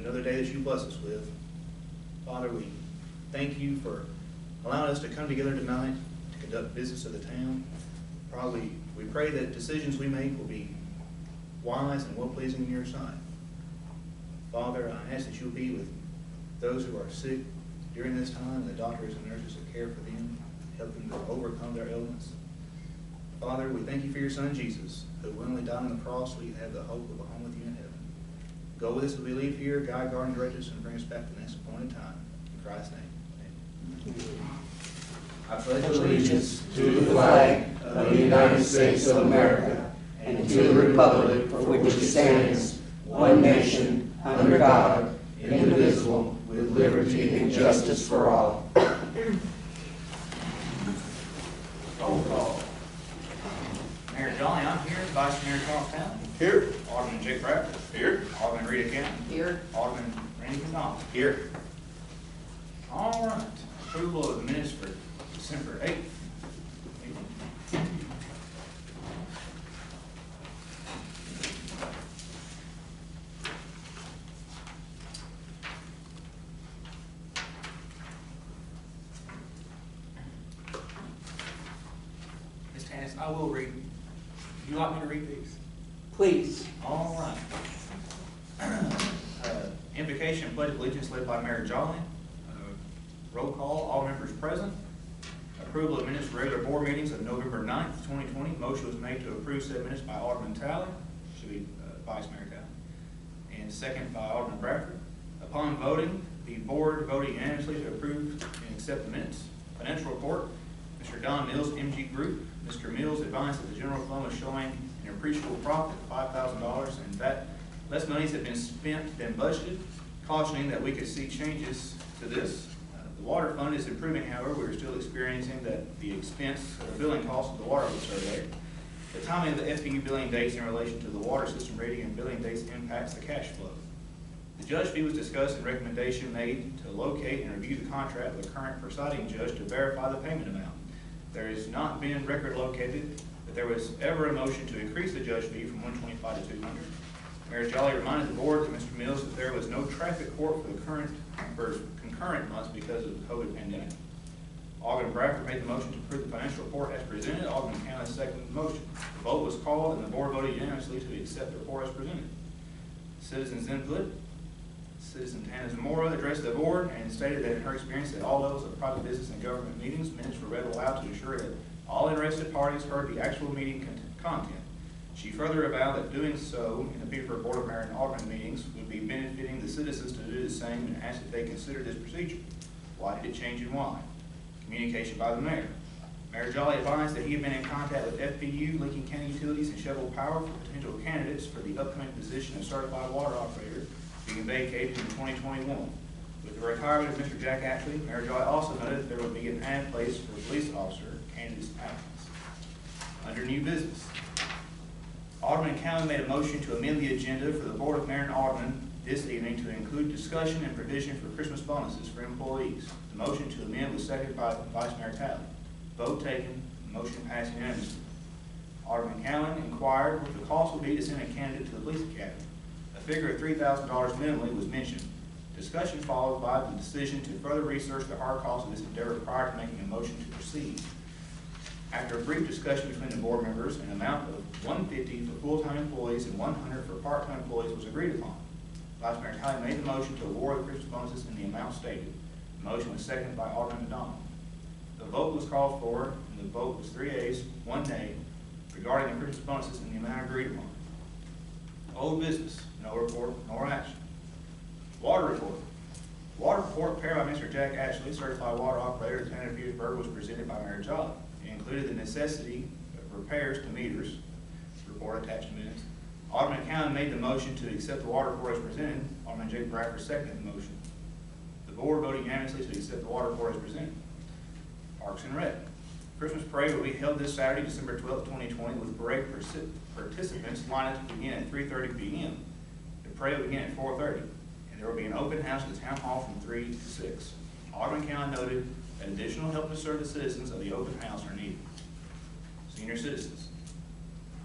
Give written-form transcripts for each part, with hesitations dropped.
another day that you bless us with. Father, we thank you for allowing us to come together tonight to conduct business of the town. Probably, we pray that decisions we make will be wise and well-pleasing in your sight. Father, I ask that you'll be with those who are sick during this time, the doctors and nurses that care for them, help them to overcome their ailments. Father, we thank you for your Son, Jesus, who willingly died on the cross so we have the hope of a home with you in heaven. Go with us as we leave here, guide, guard, and direct us, and bring us back to the next appointed time. In Christ's name, amen. I pledge allegiance to the flag of the United States of America and to the republic for which it stands, one nation, under God, indivisible, with liberty and justice for all. Roll call. Mayor Jolly, I'm here. Vice Mayor Charles Town. Here. Alderman Jake Bradford. Here. Alderman Rita Canton. Here. Alderman Randy McDonald. Here. All right. Approval of the minutes for December 8th. Ms. Tannis, I will read. Would you like me to read these? Please. All right. Invocation and pledge of allegiance led by Mayor Jolly. Roll call, all members present. Approval of minutes for regular board meetings of November 9th, 2020. Motion was made to approve said minutes by Alderman Talley, should be Vice Mayor Talley, and second by Alderman Bradford. Upon voting, the board voted unanimously to approve and accept the minutes. Financial report, Mr. Don Mills, MG Group. Mr. Mills advised that the general fund was showing an appreciable profit of $5,000 and that less monies had been spent than budgeted, cautioning that we could see changes to this. The water fund is improving, however, we are still experiencing that the expense or billing cost of the water survey. The timing of the FPU billing dates in relation to the water system rating and billing dates impacts the cash flow. The judge fee was discussed and recommendation made to locate and review the contract with the current presiding judge to verify the payment amount. There has not been record located that there was ever a motion to increase the judge fee from $125 to $200. Mayor Jolly reminded the board that Mr. Mills that there was no traffic court for the concurrent months because of the COVID pandemic. Alderman Bradford made the motion to approve the financial report as presented. Alderman Cannon seconded the motion. The vote was called and the board voted unanimously to accept the report as presented. Citizens input. Citizen Tana Zamora addressed the board and stated that in her experience at all levels of private business and government meetings, minutes were read aloud to ensure that all interested parties heard the actual meeting content. She further avowed that doing so in the Petersburg Board of Mayor and Alderman meetings would be benefiting the citizens to do the same and asked if they considered this procedure. Why did it change and why? Communication by the mayor. Mayor Jolly advised that he had been in contact with FPU, Lincoln County Utilities, and Shovel Power for potential candidates for the upcoming position of certified water operator being vacated in 2021. With the retirement of Mr. Jack Ashley, Mayor Jolly also noted that there would be an ad place for police officer candidates applicants. Under new business, Alderman Cowan made a motion to amend the agenda for the Board of Mayor and Alderman this evening to include discussion and provision for Christmas bonuses for employees. The motion to amend was seconded by Vice Mayor Talley. Vote taken, motion passed unanimously. Alderman Cowan inquired what the cost would be to send a candidate to the police academy. A figure of $3,000 minimally was mentioned. Discussion followed by the decision to further research the hard cost of this endeavor prior to making a motion to proceed. After a brief discussion between the board members, an amount of $150 for full-time employees and $100 for part-time employees was agreed upon. Vice Mayor Talley made the motion to award the Christmas bonuses in the amount stated. The motion was seconded by Alderman McDonald. The vote was called for, and the vote was 3 ayes, 1 nay, regarding the Christmas bonuses in the amount agreed upon. Old business, no report, nor action. Water report. Water report prepared by Mr. Jack Ashley, certified water operator at the Town of Petersburg, was presented by Mayor Jolly. It included the necessity of repairs to meters. Report attached to minutes. Alderman Cowan made the motion to accept the water report as presented. Alderman Jake Bradford seconded the motion. The board voted unanimously to accept the water report as presented. Parks and Rec. Christmas parade will be held this Saturday, December 12, 2020, with parade participants lined up to begin at 3:30 p.m. The parade will begin at 4:30, and there will be an open house at the town hall from 3 to 6. Alderman Cowan noted that additional help to serve the citizens of the open house are needed. Senior citizens.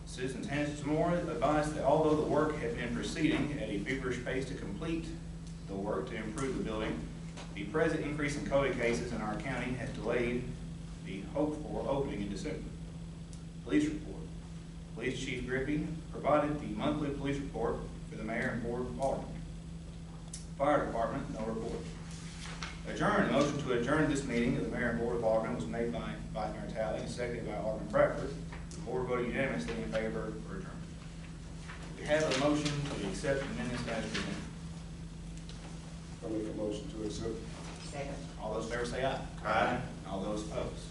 Citizens Hannah Zamora advised that although the work had been proceeding at a feverish pace to complete the work to improve the building. The present increase in COVID cases in our county has delayed the hoped-for opening in December. Police report. Police Chief Griffey provided the monthly police report for the mayor and board of aldermen. Fire department, no report. Adjourn. Motion to adjourn this meeting of the mayor and board of aldermen was made by Vice Mayor Talley and seconded by Alderman Bradford. The board voted unanimously in favor for adjournment. We have a motion to accept the minutes as presented. I make a motion to accept. Second. All those in favor say aye. Aye. All those opposed.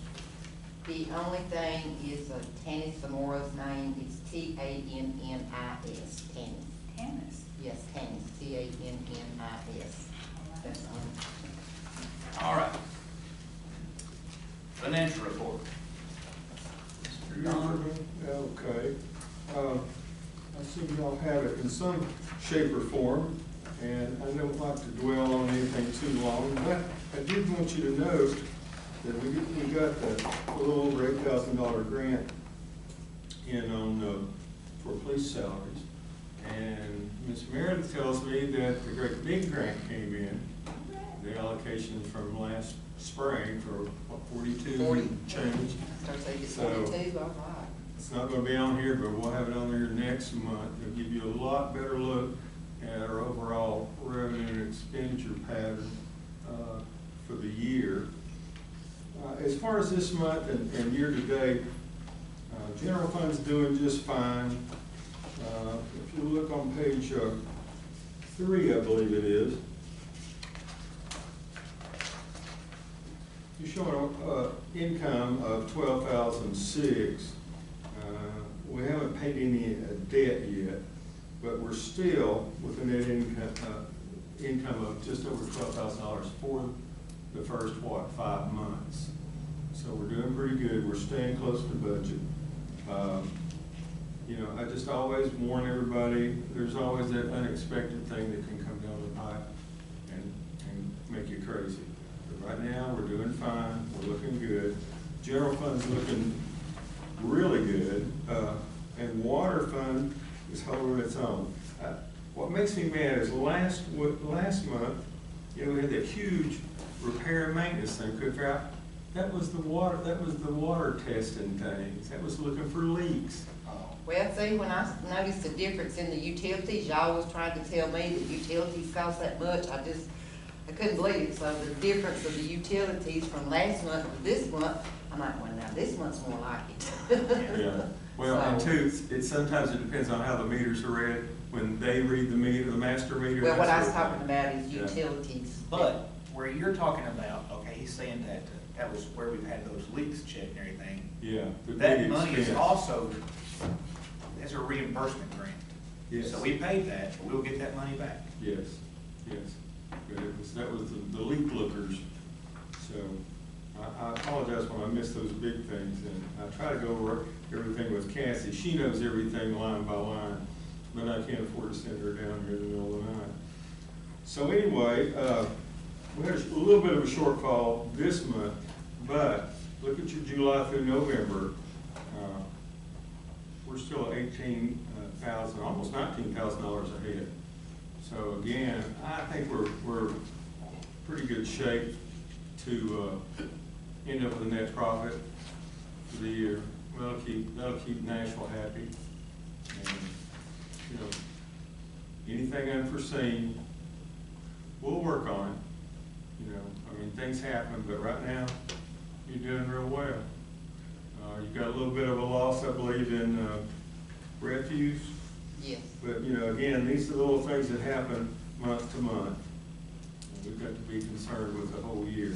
The only thing is Tanis Zamora's name is Tannis. Tanis. Tennis. Yes, Tanis, Tannis. That's on. All right. Financial report. Mr. Don. Okay. I see y'all have it in some shape or form, and I don't like to dwell on anything too long, but I did want you to note that we got a little over $8,000 grant in on, for police salaries. And Ms. Meredith tells me that the great big grant came in, the allocation from last spring for what, 42 40. change. Starts at So- 42, all right. It's not gonna be on here, but we'll have it on there next month. It'll give you a lot better look at our overall revenue and expenditure pattern for the year. As far as this month and year to date, general fund's doing just fine. If you look on page 3, I believe it is, you're showing income of $12,006. We haven't paid any debt yet, but we're still with a net income of just over $12,000 for the first, 5 months. So we're doing pretty good. We're staying close to budget. You know, I just always warn everybody, there's always that unexpected thing that can come down the pipe and make you crazy. But right now, we're doing fine. We're looking good. General fund's looking really good, and water fund is holding its own. What makes me mad is last month, you know, we had that huge repair and maintenance thing. Couldn't figure out, that was the water testing things. That was looking for leaks. Well, see, when I noticed the difference in the utilities, y'all was trying to tell me that utilities cost that much, I couldn't believe it. So the difference of the utilities from last month to this month, I'm like, well, now this month's more like it. Yeah. Well, and two, sometimes it depends on how the meters are read. When they read the meter, the master meter. Well, what I was that's talking about is Yeah. utilities. But where you're talking about, okay, he's saying that that was where we've had those leaks checked and everything. Yeah. the That big money is expense. also, as a reimbursement grant. Yes. So we paid that, but we'll get that money back. Yes, yes. But that was the leak lookers. So I apologize when I missed those big things, and I try to go over everything with Cassie. She knows everything line by line, but I can't afford to send her down here in the middle of the night. So anyway, we had a little bit of a shortfall this month, but look at your July through November. We're still at $18,000, almost $19,000 ahead. So again, I think we're pretty good shape to end up with a net profit for the year. That'll keep Nashville happy. And, you know, anything unforeseen, we'll work on it. You know, I mean, things happen, but right now, you're doing real well. You've got a little bit of a loss, I believe, in refuse. Yes. But, you know, again, these are the little things that happen month to month. We've got to be concerned with the whole year.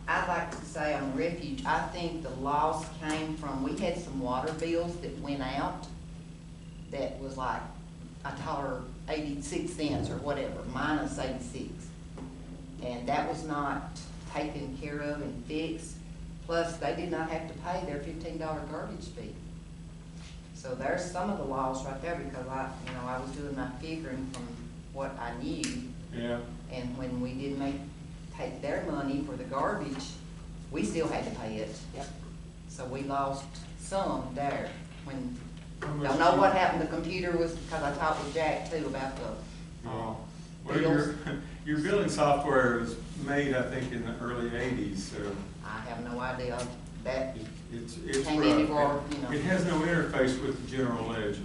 I'd like to say on refuge, I think the loss came from, we had some water bills that went out that was like $1.86 or whatever, minus 86. And that was not taken care of and fixed. Plus, they did not have to pay their $15 garbage fee. So there's some of the loss right there because I was doing my figuring from what I knew. Yeah. And when we didn't take their money for the garbage, we still had to pay it. Yep. So we lost some there. How much Don't know what happened, the computer was, because I talked with Jack too about the, Yeah. Well, your billing software was made, I think, in the early eighties, so I have no idea that it's came rough. in before, you know. It has no interface with the general ledger.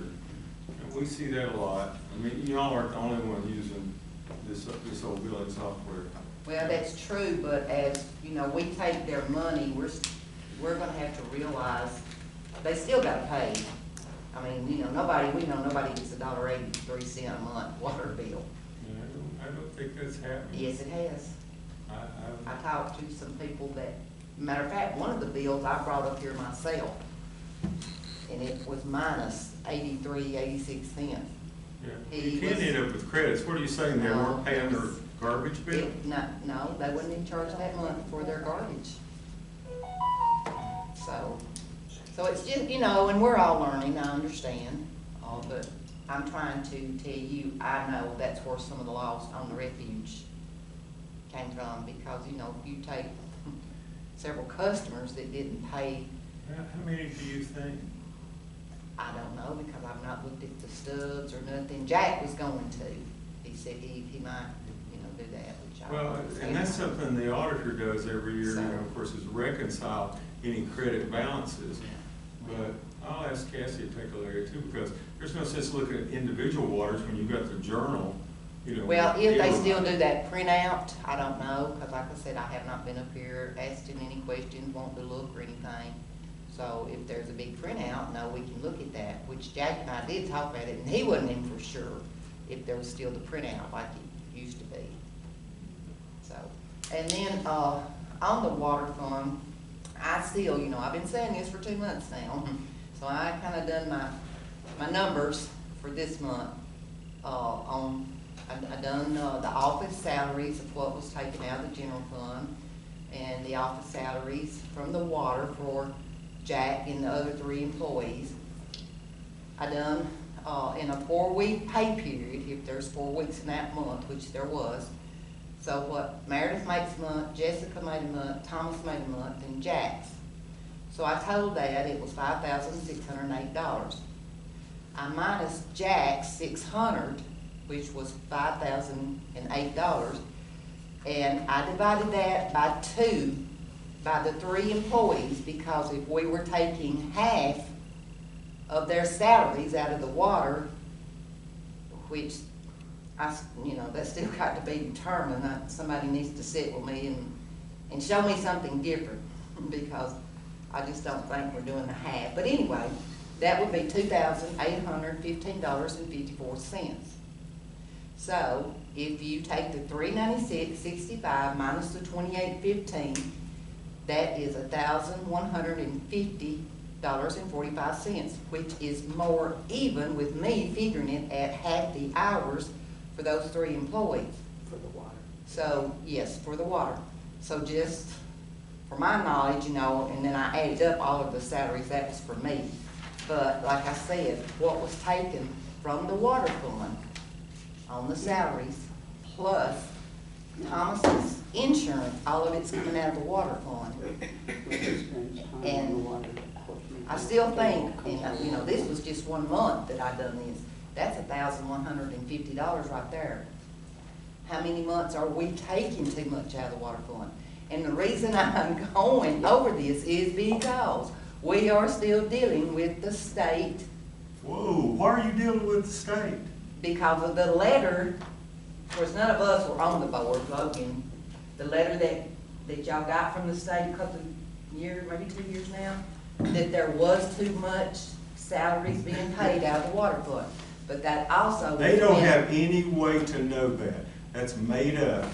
And we see that a lot. I mean, y'all aren't the only one using this old billing software. Well, that's true, but as, you know, we take their money, we're gonna have to realize they still gotta pay. I mean, you know, nobody gets $1.83 a month water bill. Yeah, I don't think that's happening. Yes, it has. I I talked to some people that, matter of fact, one of the bills I brought up here myself, and it was minus 86 cents. yeah. He You can't was- end up with credits. What are you saying? They No. weren't paying their garbage bill? No, they wouldn't even charge that month for their garbage. So it's just, you know, and we're all learning, I understand, but I'm trying to tell you, I know that's where some of the loss on the refuge came from, because, you know, you take several customers that didn't pay. How many do you think? I don't know, because I've not looked at the stubs or nothing. Jack was going to. He said he might, you know, do that, which I Well, don't and that's understand. something the auditor does every year, you know, So- of course, is reconcile any credit balances. But I'll ask Cassie to take a look at it too, because there's no sense looking at individual waters when you've got the journal, you know. Well, if they deal still with it. do that printout, I don't know, because like I said, I have not been up here asking any questions, wanting to look or anything. So if there's a big printout, no, we can look at that, which Jack and I did talk about it, and he wasn't in for sure if there was still the printout like it used to be. So, and then, on the water fund, I still, you know, I've been saying this for 2 months now, so I kinda done my numbers for this month. I done, the office salaries of what was taken out of the general fund, and the office salaries from the water for Jack and the other 3 employees. I done, in a 4-week pay period, if there's 4 weeks in that month, which there was. So what Meredith makes a month, Jessica made a month, Thomas made a month, and Jack's. So I told that it was $5,608. I minus Jack's $600, which was $5,008, and I divided that by 2, by the 3 employees, because if we were taking half of their salaries out of the water, which you know, that's still got to be determined. Somebody needs to sit with me and show me something different, because I just don't think we're doing the half. But anyway, that would be $2,815.54. So if you take the $396.65 minus the $28.15, that is $1,150.45, which is more even with me figuring it at half the hours for those 3 employees. For the water. So, yes, for the water. So just for my knowledge, you know, and then I added up all of the salaries, that was for me. But like I said, what was taken from the water fund on the salaries, plus Thomas's insurance, all of it's coming out of the water fund. And I still think, and you know, this was just 1 month that I done this. That's $1,150 right there. How many months are we taking too much out of the water fund? And the reason I'm going over this is because we are still dealing with the state. Whoa, why are you dealing with the state? Because of the letter, of course, none of us were on the board, Logan. The letter that y'all got from the state a couple of years, maybe 2 years now, that there was too much salaries being paid out of the water fund. But that also. They don't have any way to know that. That's made up.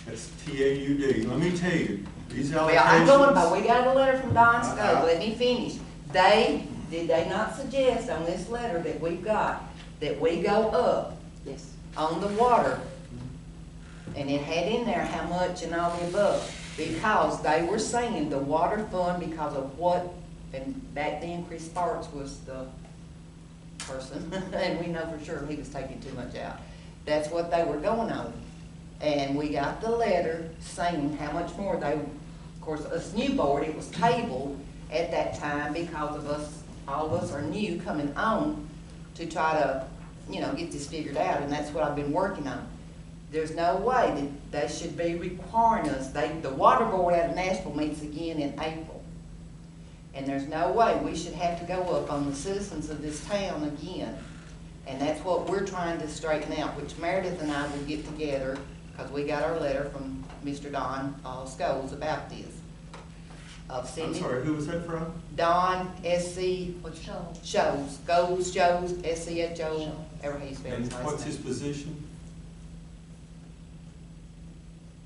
That's TAUD. Let me tell you, these allocations. Well, I'm going by, we got a letter from Don Scott, let me finish. Did they not suggest on this letter that we've got, that we go up Yes. on the water? And it had in there how much and all the above, because they were saying the water fund, because of what, and back then Chris Sparks was the person, and we know for sure he was taking too much out. That's what they were going on. And we got the letter saying how much more they, of course, us new board, it was tabled at that time because of us, all of us are new coming on to try to, you know, get this figured out, and that's what I've been working on. there's no way that they should be requiring us. The water board out of Nashville meets again in April. And there's no way we should have to go up on the citizens of this town again. And that's what we're trying to straighten out, which Meredith and I will get together, because we got our letter from Mr. Don Scholes about this. I'm Sending sorry, who was that from? Don, S.C., what's Scholes, Scholes, S-C-H-O, ever he spells And his last what's his name. position?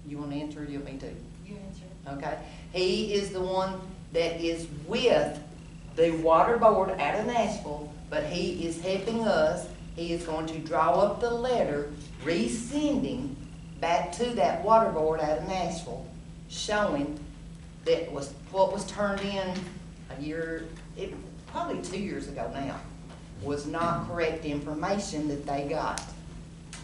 You want to answer or you want me to? You answer. Okay, he is the one that is with the water board out of Nashville, but he is helping us. He is going to draw up the letter, resending back to that water board out of Nashville, showing that was what was turned in a year, probably 2 years ago now, was not correct information that they got.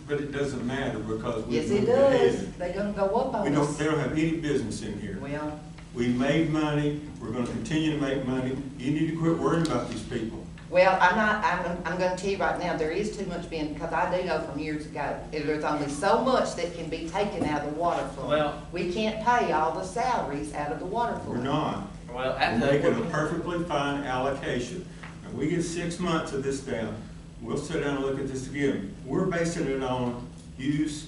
But it doesn't matter because we Yes, it moved does. ahead. They're gonna go up on us. They don't have any business in here. Well, We made money, we're gonna continue to make money. You need to quit worrying about these people. well, I'm gonna tell you right now, there is too much being, because I do know from years ago, there's only so much that can be taken out of the water fund. Well- We can't pay all the salaries out of the water fund. We're not. Well, We're making a perfectly fine allocation. And we get 6 months of this down, we'll sit down and look at this again. We're basing it on use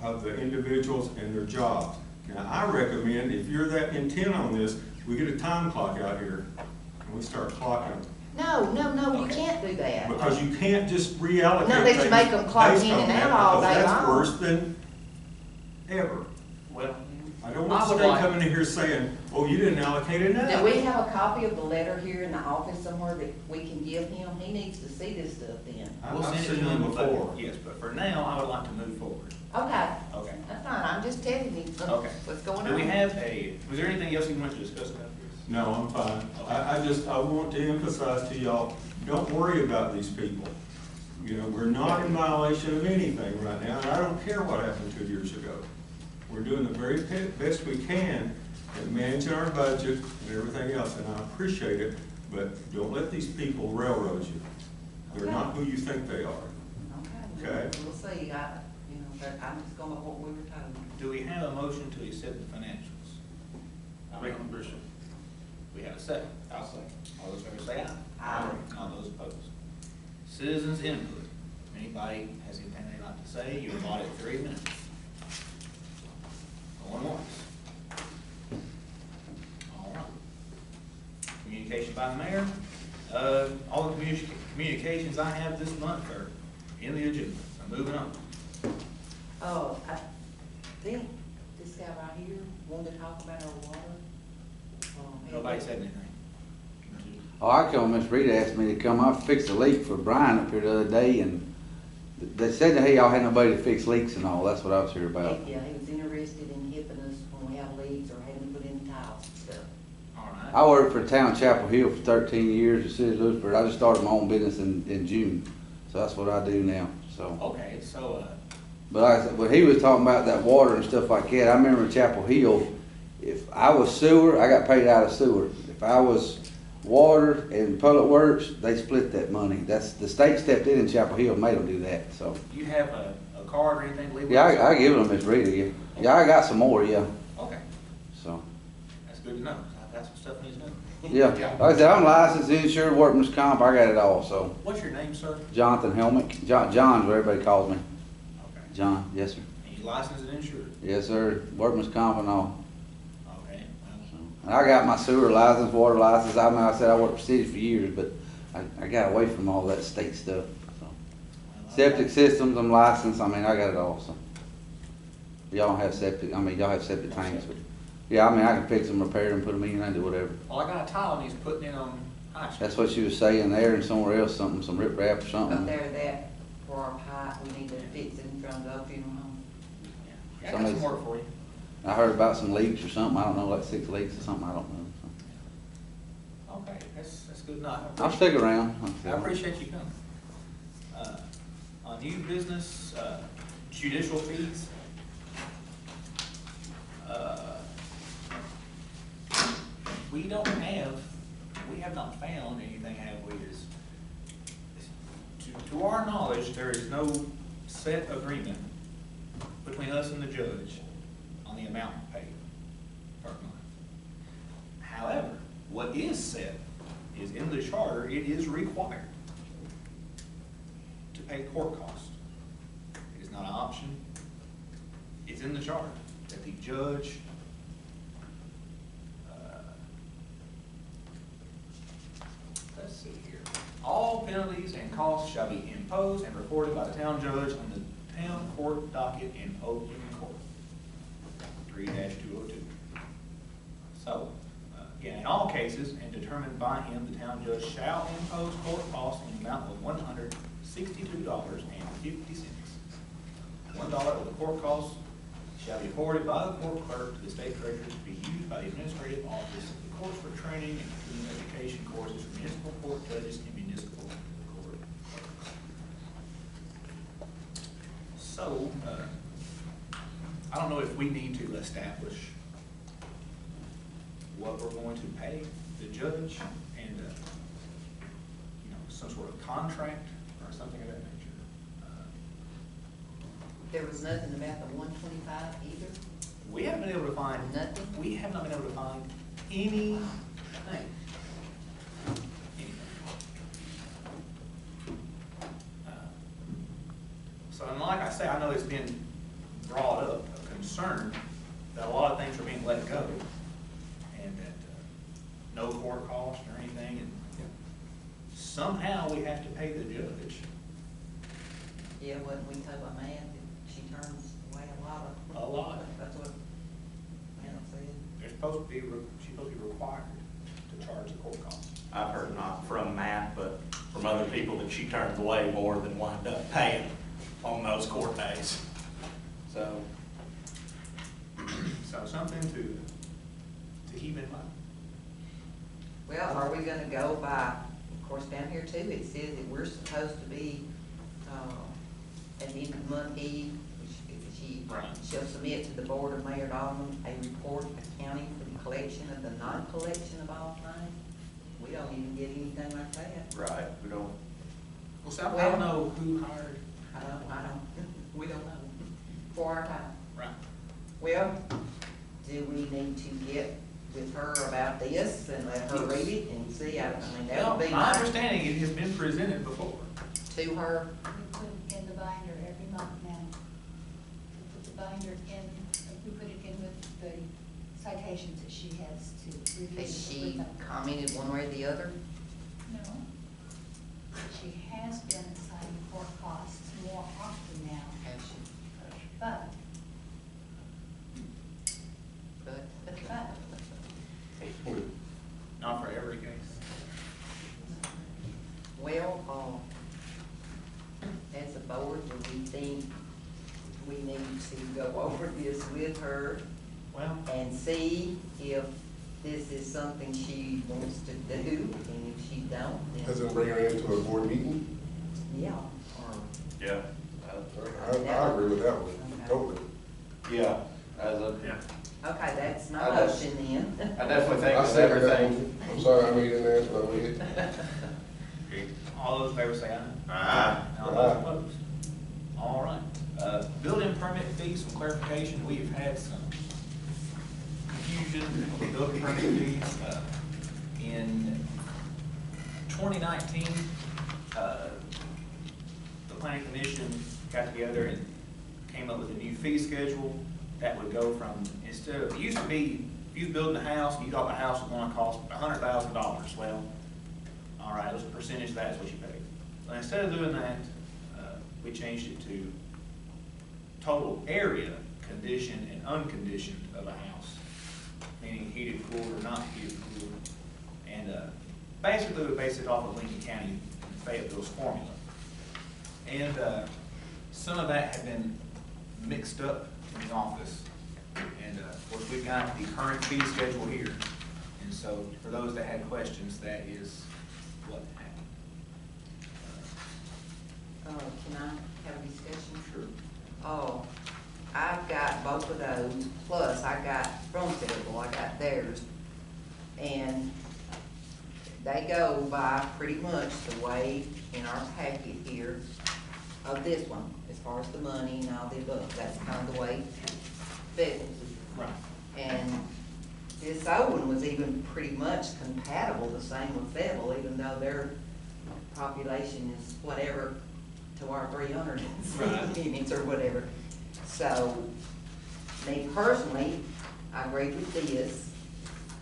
of the individuals and their jobs. Now, I recommend, if you're that intent on this, we get a time clock out here, and we start clocking. No, you can't do that. Because you can't just reallocate No, they just things make 'em clock based in on and that, out all because day that's long. worse than ever. Well, I don't want I the would state like- coming in here saying, oh, you didn't allocate enough. Do we have a copy of the letter here in the office somewhere that we can give him? He needs to see this stuff then. we'll I've send it to seen them them before. Yes, but for now, I would like to move forward. Okay, Okay. that's fine, I'm just telling you Okay. what's going on. Do we have was there anything else you wanted to discuss about this? No, I'm fine. I want to emphasize to y'all, don't worry about these people. You know, we're not in violation of anything right now, and I don't care what happened 2 years ago. We're doing the very best we can at managing our budget and everything else, and I appreciate it, but don't let these people railroad you. They're not who you think they are. Okay. We'll see, but I'm just going by what we were told. Do we have a motion to accept the financials? I make a motion. We have a second. I'll second. All those in favor say aye. Aye. All those opposed. Citizens input. If anybody has anything they'd like to say, you're allotted 3 minutes. Going once. All right. Communication by the mayor. All the communications I have this month are in the agenda. So moving on. Oh, I think this guy right here wanted to talk about our water. Nobody said anything. Oh, I come, Miss Rita asked me to come out and fix a leak for Brian up here the other day, and they said that, hey, y'all had nobody to fix leaks and all, that's what I was here about. Yeah, he was interested in helping us when we have leaks or having to put in tiles and stuff. All right. I worked for Town Chapel Hill for 13 years, the city of Lewisburg. I just started my own business in June, so that's what I do now, so. Okay, so, But like I said, when he was talking about that water and stuff like that, I remember Chapel Hill, if I was sewer, I got paid out of sewer. If I was water and public works, they split that money. That's, the state stepped in Chapel Hill, and made them do that, so. do you have a card or anything to leave with Yeah, us? I give them Miss Rita, yeah. Yeah, I got some more, yeah, Okay, so. that's good to know. I've got some stuff needs done. Yeah, like I said, I'm licensed, insured, workman's comp, I got it all, so. What's your name, sir? Jonathan Helmick, John's what everybody calls me. Okay. John, yes, sir. And you licensed and insured? Yes, sir, workman's comp and all. Okay, well, So, and I got my sewer license, water license, I mean, I said I worked for city for years, but I got away from all that state stuff, so. Septic systems, I'm licensed, I mean, I got it all, so. Y'all don't have septic, I mean, y'all have septic tanks, but, yeah, I mean, I can fix them, repair them, put them in, I do whatever. well, I got a tile and he's putting in on High Street. That's what she was saying there and somewhere else, something, some rip rap or Up something. there, that, for our pipe, we need to fix it in front of the old funeral home. Yeah, I got some work for you. I heard about some leaks or something, I don't know, like 6 leaks or something, I don't know. so. Okay, that's good enough. I'll stick around. I appreciate you coming. On new business, judicial fees. We have not found anything, have we, to our knowledge, there is no set agreement between between us and the judge on the amount paid per month. However, what is said is in the charter, it is required to pay court costs. It is not an option. It's in the charter that the judge let's see here. All penalties and costs shall be imposed and reported by the town judge on the town court docket in open court. 3-202. So, again, in all cases, and determined by him, the town judge shall impose court costs in the amount of $162.50. $1 of the court costs shall be forwarded by the court clerk to the state treasurer to be used by the administrative office of the courts for training and continuing education courses for municipal court judges and municipal court clerks. So, I don't know if we need to establish what we're going to pay the judge and, you know, some sort of contract or something of that nature. There was nothing about the 125 either? We haven't been able to find. Nothing? We have not been able to find anything. So, and like I say, I know it's been brought up, a concern that a lot of things are being let go, and that no court cost or anything, and somehow we have to pay the judge. Yeah, wasn't we told by Matt that she turns away a lot of? A lot. That's what Matt said. They're supposed to be, she's supposed to be required to charge the court cost. I've heard not from Matt, but from other people that she turns away more than wind up paying on those court days. So, So something to keep in mind. Well, are we gonna go by, of course, down here too, it says that we're supposed to be, at the end of the month, she Right. shall submit to the Board of Mayor and Aldermen a report accounting for the collection of the non-collection of all claims. We don't even get anything like that. right, we don't. Well, so I don't know who hired. We don't know. For our time. Right. Well, do we need to get with her about this and let her read it and see? I mean, that Well, would be my nice understanding, it has been presented before. to her. We put it in the binder every month now. We put the binder in, we put it in with the citations that she has to review. Has she with them. commented one way or the other? No. She has been assigning court costs more often now, Has she? but Not for every case. Well, as a board, do we think we need to go over this with her Well, and see if this is something she wants to do, and if she don't, Does then, it bring her into a board meeting? yeah, or, Yeah. I agree with that one, totally. Yeah, as a, okay, that's my I just- motion then. I definitely think I with second that everything. motion. I'm sorry, I made an answer, but we did. all those in favor say aye. Aye. All those opposed? All right. Building permit fees, some clarification. We have had some confusion with the building permit fees. In 2019, the planning commission got together and came up with a new fee schedule that would go from, instead of, it used to be, if you was building a house, and you thought the house was gonna cost $100,000, well, all right, it was a percentage of that is what you paid. But instead of doing that, we changed it to total area, conditioned and unconditioned of a house, meaning heated, cooled, or not heated, cooled. And basically, we based it off of Lincoln County and Fayetteville's formula. And some of that had been mixed up in the office. And of course, we've got the current fee schedule here. And so for those that had questions, that is what happened. Can I have a discussion? Sure. Oh, I've got both of those, plus I got from Fayetteville, I got theirs. And they go by pretty much the way in our packet here of this one, as far as the money and all the above. That's the way Beckles. Right. And this old one was even pretty much compatible, the same with Fayetteville, even though their population is whatever to our 300 Right. units or whatever. So, me personally, I agree with this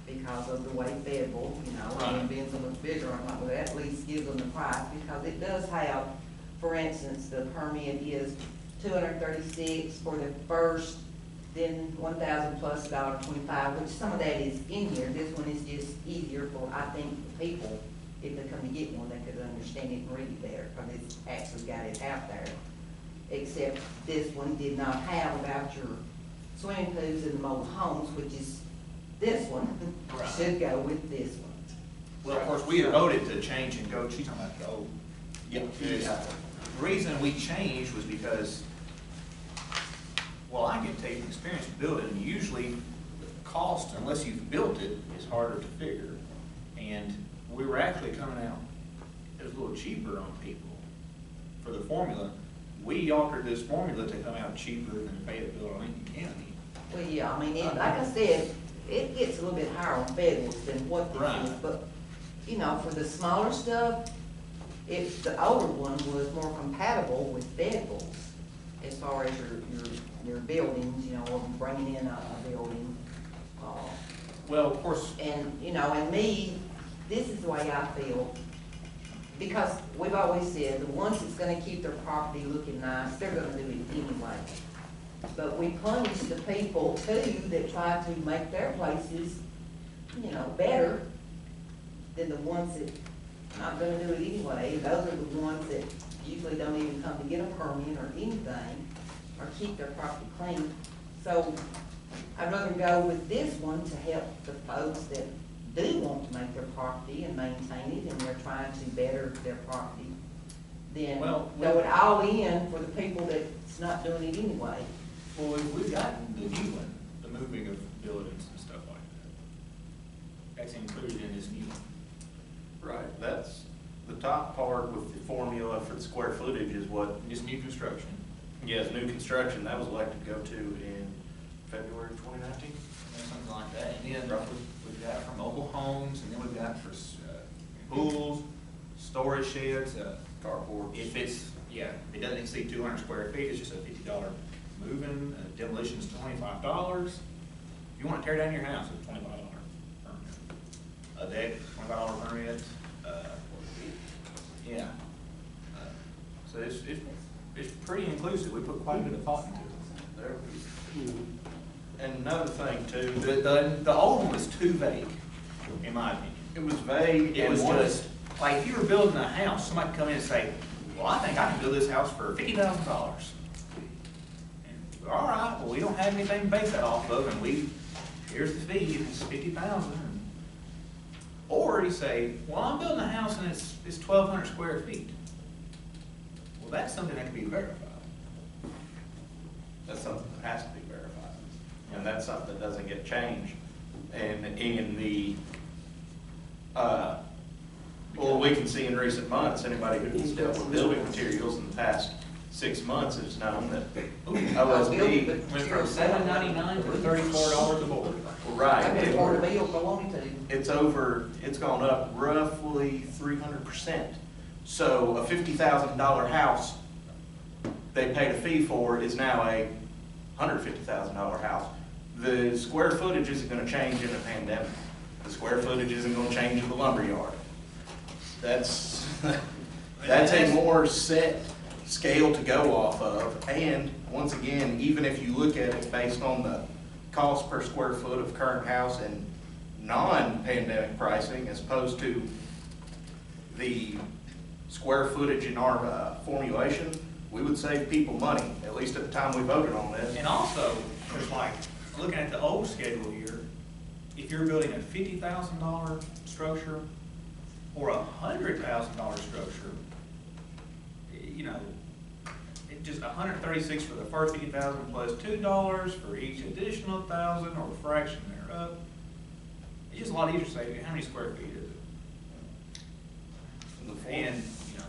because of the way Fayetteville, you know, I mean, Right. being so much bigger, I'm like, well, that at least gives them the price, because it does have, for instance, the permit is $236 for the first, then $1,000 plus $1.25, which some of that is in here. This one is just easier for, I think, for people, if they come to get one, they could understand it and read it better, because it's actually got it out there. Except this one did not have about your swimming pools and the mobile homes, which is this one, Right. should go with this one. Well, of course, we had voted to change and go, she's talking about the old. Yeah. The reason we changed was because, well, I can tell you from experience building, usually the cost, unless you've built it, is harder to figure. And we were actually coming out, it was a little cheaper on people for the formula. We altered this formula to come out cheaper than Fayetteville or Lincoln County. Well, yeah, I mean, like I said, it gets a little bit higher on Federals than what this Right. is, but, you know, for the smaller stuff, if the older one was more compatible with Federals, as far as your buildings, you know, or bringing in a building, Well, of course, and, you know, and me, this is the way I feel, because we've always said, the ones that's gonna keep their property looking nice, they're gonna do it anyway. But we punish the people too that try to make their places, you know, better than the ones that not gonna do it anyway. Those are the ones that usually don't even come to get a permit or anything, or keep their property clean. So I'd rather go with this one to help the folks that do want to make their property and maintain it, and they're trying to better their property, than Well, throw it all in for the people that's not doing it anyway. well, we've gotten the new one, the moving of buildings and stuff like that. That's included in this new one. Right, that's, the top part with the formula for the square footage is what, This new construction. yes, new construction, that was elected to go to in February 2019. Something like that, and then we've got for mobile homes, and then we've got for pools, storage sheds, Carports. if it's, yeah, it doesn't exceed 200 square feet, it's just a $50 moving, demolition's $25. If you wanna tear down your house, it's $25 permit. A deck, $25 permit, yeah. So it's pretty inclusive, we put quite a bit of thought into it. There we go. And another thing too, The old one was too vague, in my opinion. it was vague. It was and just, like, if you were building a house, somebody could come in and say, well, I think I can build this house for $50,000. All right, well, we don't have anything to base that off of, and here's the fee, it's $50,000. Or you say, well, I'm building a house and it's 1,200 square feet. Well, that's something that can be verified. That's something that has to be verified. And that's something that doesn't get changed. And in the, well, we can see in recent months, anybody who's dealt with building materials in the past 6 months has known that OSB, Went from $7.99 to $34 a board. right, I paid more meal if I wanted to. it's gone up roughly 300%. So a $50,000 house they paid a fee for is now a $150,000 house. The square footage isn't gonna change in a pandemic. The square footage isn't gonna change in the lumberyard. That's, that's a more set scale to go off of. And once again, even if you look at it based on the cost per square foot of current house and non-pandemic pricing as opposed to the square footage in our formulation, we would save people money, at least at the time we voted on this. And also, there's like, looking at the old schedule here, if you're building a $50,000 structure or a $100,000 structure, you know, it just 136 for the first 50,000 plus $2 for each additional 1,000 or a fraction thereof. It's just a lot easier to say, how many square feet is it? And, you know,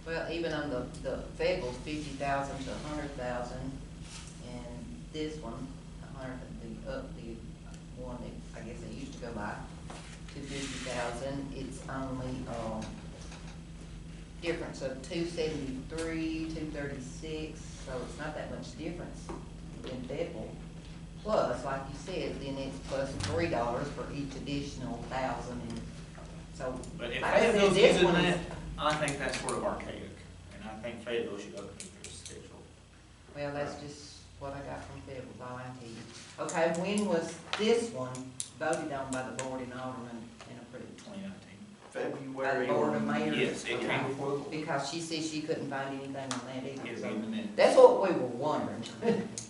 Well, even on the Federal, 50,000 to 100,000, and this one, the one that I guess they used to go by, to 50,000, it's only, difference of 273, 236, so it's not that much difference in Federal. Plus, like you said, then it's plus $3 for each additional 1,000, and so. But if like I said, Fayetteville's this using one is- that, I think that's sort of archaic, and I think Fayetteville should update their schedule. Well, that's just what I got from Federal, all I tell you. Okay, when was this one voted on by the board and alderman and approved? 2019. February. By the board of mayors? Yes, it came before the board. Because she said she couldn't find anything on that either. It'll so be in the minutes. that's what we were wondering,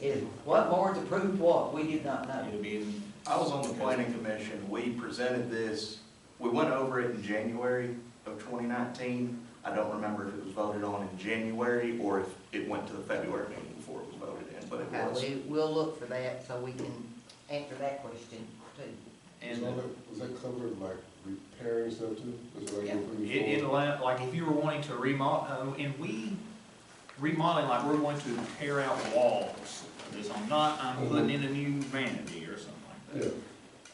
is what boards approved what, we did not know. It'll be in. I was on the planning commission, we presented this, we went over it in January of 2019. I don't remember if it was voted on in January or if it went to the February meeting before it was voted in, but it Okay, was. we'll look for that so we can answer that question too. And Was that covered like repairing stuff too? Was it like Yeah. improving it allow, like if you were wanting to remodel, and we, remodeling, like we're going to tear out walls. This, I'm putting in a new vanity or something like that.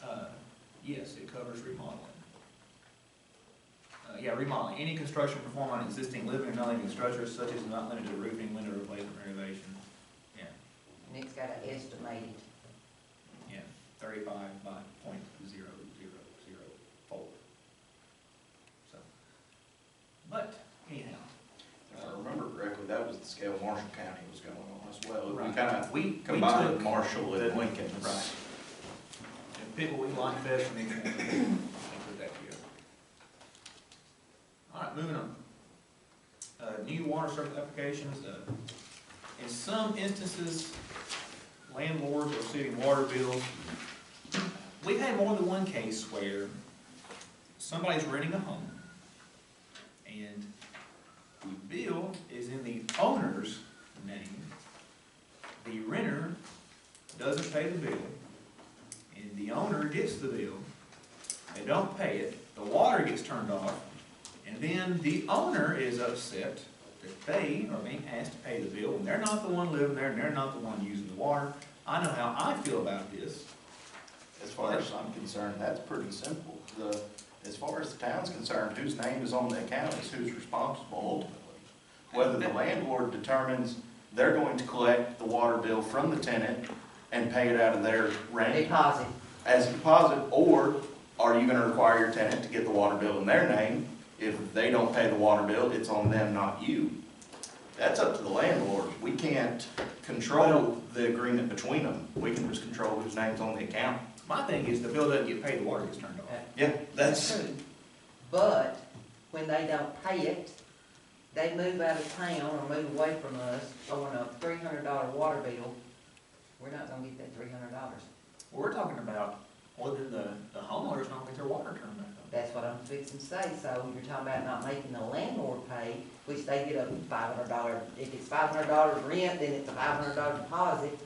Yeah. Yes, it covers remodeling. Yeah, remodeling, any construction performed on existing living or non-living structures such as not limited to roofing, window replacement, renovation. Yeah, And it's got an estimated, yeah, 35 by .0004. So, but anyhow. If I remember correctly, that was the scale Marshall County was going on as well. We Right. kind of We combined took Marshall and the- Lincoln. Right. And people we like best from each one, and put that together. All right, moving on. New water service applications, in some instances, landlords are receiving water bills. We've had more than one case where somebody's renting a home, and the bill is in the owner's name. The renter doesn't pay the bill, and the owner gets the bill. They don't pay it, the water gets turned off, and then the owner is upset that they are being asked to pay the bill, and they're not the one living there, and they're not the one using the water. I know how I feel about this. As far as I'm concerned, that's pretty simple. As far as the town's concerned, whose name is on the account is who's responsible ultimately. Whether the landlord determines they're going to collect the water bill from the tenant and pay it out of their rent deposit. as a deposit, or are you gonna require your tenant to get the water bill in their name? If they don't pay the water bill, it's on them, not you. That's up to the landlord. We can't control the agreement between them. We can just control whose name's on the account. My thing is, the bill doesn't get paid, the water gets turned off. Yeah, that's, True. But when they don't pay it, they move out of town or move away from us owing a $300 water bill. We're not gonna get that $300. We're talking about whether the homeowners don't get their water turned back on. That's what I'm fixing to say, so you're talking about not making the landlord pay, which they get a $500, if it's $500 rent, then it's a $500 deposit.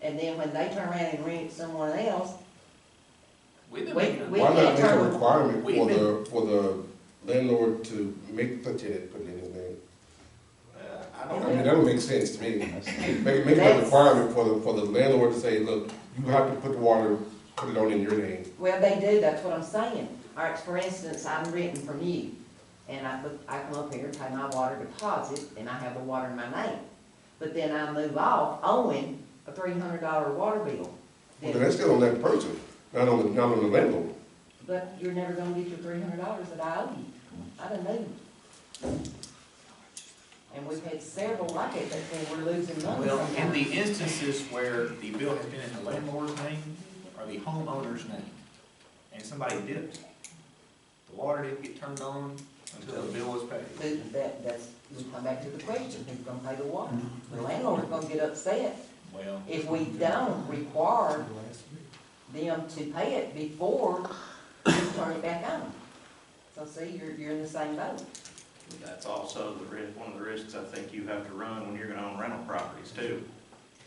And then when they turn around and rent it someone else, We've been We- making we- a- Why not make a determine- requirement we've for the landlord to make the tenant put it in his name? I I don't mean, know. that would make sense to me. Make a That's- requirement for the landlord to say, look, you have to put the water, put it on in your name. well, they do, that's what I'm saying. All right, for instance, I'm renting from you, and I come up here, pay my water deposit, and I have the water in my name. But then I move off owing a $300 water bill. Well, then that's still on that person, not on the landlord. But you're never gonna get your $300 that I owe you. I done moved. And we've had several like it, that say we're losing money. Well, in sometimes. the instances where the bill has been in the landlord's name or the homeowner's name, and somebody dipped, the water didn't get turned on until the bill was paid. That's, we come back to the question, who's gonna pay the water? The landlord's gonna get upset Well, if we don't require them to pay it before we turn it back on. So see, you're in the same boat. That's also the risk, one of the risks I think you have to run when you're gonna own rental properties too.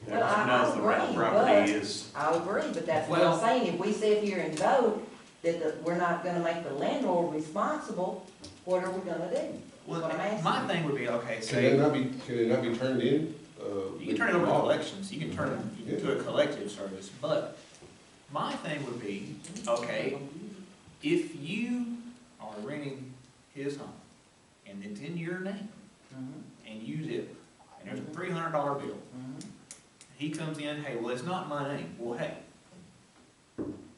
Well, I Knows the rental agree, property but- is, I agree, but that's what Well- I'm saying, if we sit here and vote that we're not gonna make the landlord responsible, what are we gonna do? well, What I'm asking. my thing would be, okay, Can say, it not be turned in? You can turn it over to collections, you can turn it into a collective service, but my thing would be, okay, if you are renting his home, and it's in your name, and you use it, and there's a $300 bill, he comes in, hey, well, it's not my name, well, hey,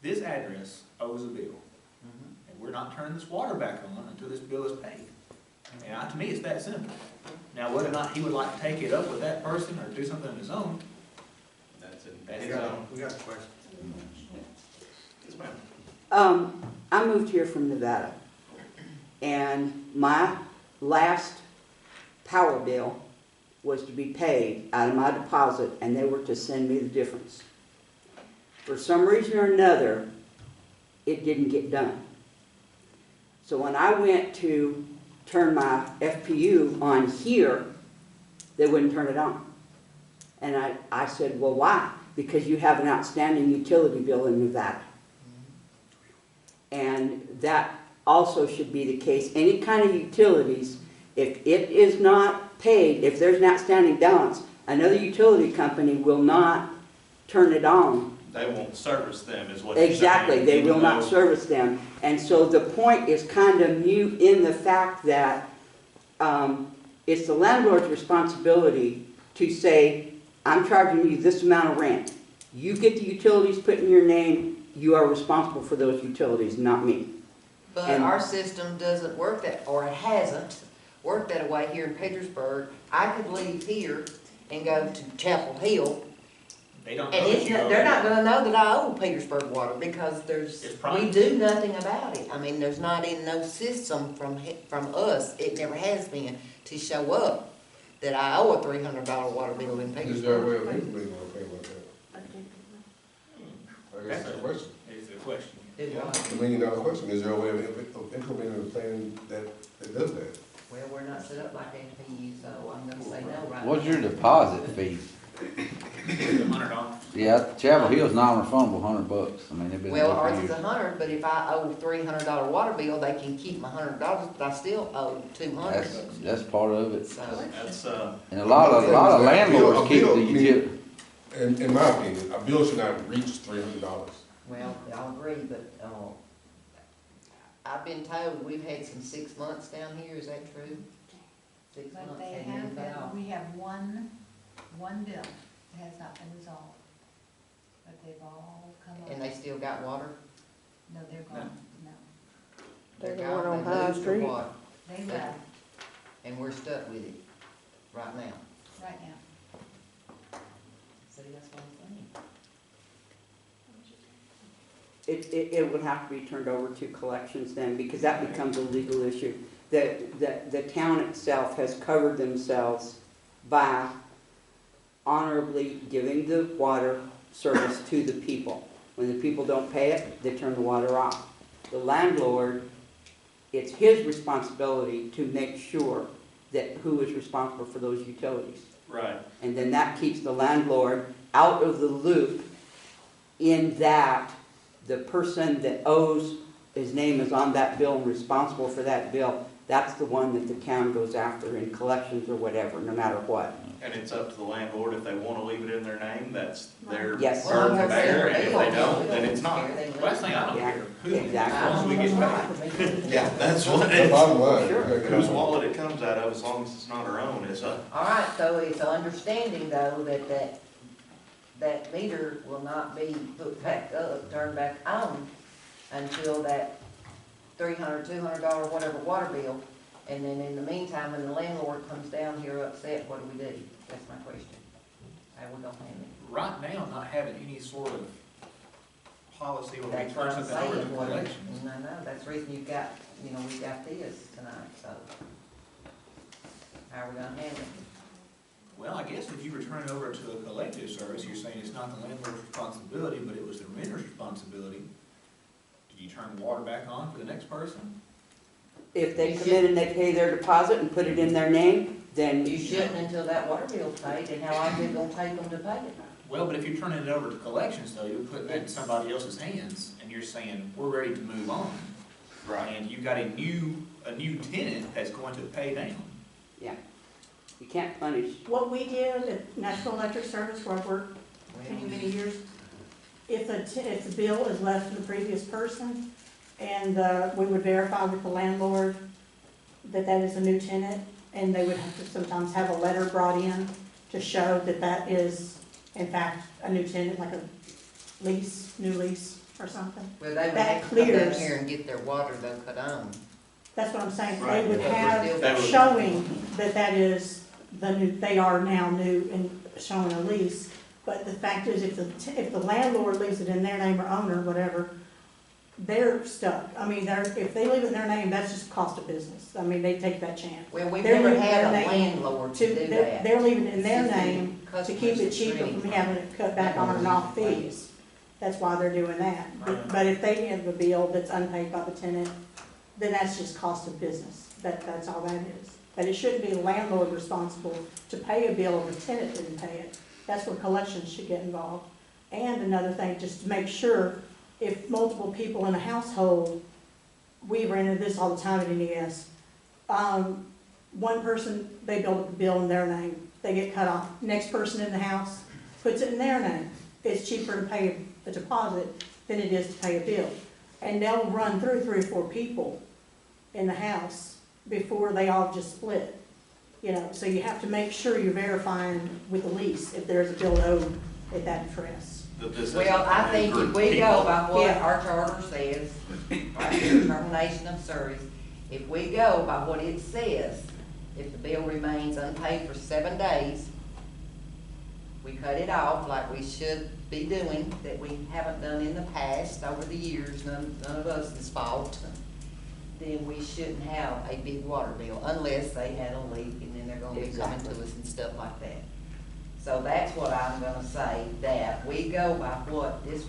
this address owes a bill, and we're not turning this water back on until this bill is paid. And to me, it's that simple. Now, whether or not he would like to take it up with that person or do something on his own, That's it. that's We his got own. we got a question. Yes, ma'am. I moved here from Nevada, and my last power bill was to be paid out of my deposit, and they were to send me the difference. For some reason or another, it didn't get done. So when I went to turn my FPU on here, they wouldn't turn it on. And I said, well, why? Because you have an outstanding utility bill in Nevada. And that also should be the case. Any kind of utilities, if it is not paid, if there's an outstanding balance, another utility company will not turn it on. They won't service them is what you're saying. Exactly, they even will not though- service them. And so the point is kind of mute in the fact that it's the landlord's responsibility to say, I'm charging you this amount of rent. You get the utilities put in your name, you are responsible for those utilities, not me. But And- our system doesn't work that, or it hasn't worked that way here in Petersburg. I could leave here and go to Chapel Hill, They don't know and that you owe they're it. not gonna know that I owe Petersburg water, because It's we private. do nothing about it. I mean, there's not in no system from us, it never has been, to show up that I owe a $300 water bill in Is there a way Petersburg. of implementing a thing like that? I guess that's the question. It's a question. It was. $1 million question, is there a way of implementing a plan that does that? Well, we're not set up like NPU, so I'm gonna say no right now. What's your deposit fee? $100. Yeah, Chapel Hill's non-refundable, $100. I mean, they've been Well, there ours for is years. 100, but if I owe $300 water bill, they can keep my $100, but I still owe 200. That's part of it. So, That's, And a lot of landlords keep the I mean, utility. In my opinion, a bill should not reach $300. well, I'll agree, but, I've been told we've had some 6 months down here, is that true? 6 months. But they hadn't have been paid off. been, we have one bill that has not been resolved. But they've all come up. And they still got water? No, they're gone, no. They're There's one gone, on they High lose their Street. water, They left and we're stuck with it right now. right now. See, that's what I'm saying. It would have to be turned over to collections then, because that becomes a legal issue. The town itself has covered themselves by honorably giving the water service to the people. When the people don't pay it, they turn the water off. The landlord, it's his responsibility to make sure that who is responsible for those utilities. right. And then that keeps the landlord out of the loop in that the person that owes, his name is on that bill and responsible for that bill, that's the one that the town goes after in collections or whatever, no matter what. And it's up to the landlord if they wanna leave it in their name, that's their Yes. burden Well, to bear, and if they we don't, then it's not. everything Last thing, I don't Yeah, care who, as exactly. long as we get paid. Yeah, that's what The it bottom line. Sure. you gotta get Whose out. wallet it comes out of, as long as it's not our own, it's a. All right, so it's an understanding though that meter will not be put back up, turned back on until that $300, $200, whatever water bill. And then in the meantime, when the landlord comes down here upset, what do we do? That's my question. How we gonna handle it? Right now, not having any sort of policy where we That's what turn I'm something over to saying, what, collections. I know, that's the reason you've got, we've got this tonight, so. How are we gonna handle it? Well, I guess if you were turning over to a collective service, you're saying it's not the landlord's responsibility, but it was the renter's responsibility. Did you turn the water back on for the next person? If they come in and they pay their deposit and put it in their name, then You shouldn't until that water bill's paid, and how long is it gonna take them to pay it? Well, but if you're turning it over to collections, though, you're putting that in somebody else's hands, and you're saying, we're ready to move on. Right. And you've got a new tenant that's going to pay down. yeah. You can't punish. What we did at National Electric Service, where I've worked many, many years, if the bill is less than the previous person, and we would verify with the landlord that that is a new tenant, and they would have to sometimes have a letter brought in to show that that is, in fact, a new tenant, like a lease, new lease or something. Well, they would That have to come down clears. here and get their water though cut on. That's what I'm saying. Right, They would but we're have still- showing that that is the new, they are now new and showing a lease. But the fact is, if the landlord leaves it in their name or owner, whatever, they're stuck. I mean, if they leave it in their name, that's just cost of business. I mean, they take that chance. Well, we've They're never leaving had a their name landlord to do that. They're leaving it in their It's just name the to keep it customers cheaper that's from renting. having it cut back on and off fees. That's why they're doing that. But if they have a bill that's unpaid by the tenant, then that's just cost of business. That's all that is. But it shouldn't be the landlord responsible to pay a bill if the tenant didn't pay it. That's where collections should get involved. And another thing, just to make sure, if multiple people in a household, we ran into this all the time at NES, one person, they build up a bill in their name, they get cut off. Next person in the house puts it in their name. It's cheaper to pay a deposit than it is to pay a bill. And they'll run through 3 or 4 people in the house before they all just split. You know, so you have to make sure you're verifying with the lease if there's a bill owed at that address. Well, I think if we go by what Yeah. our charter says, right here, termination of service, if we go by what it says, if the bill remains unpaid for 7 days, we cut it off like we should be doing, that we haven't done in the past, over the years, none of us' fault, then we shouldn't have a big water bill, unless they had a leak and then they're gonna be coming to us and stuff like that. So that's what I'm gonna say, that we go by what, this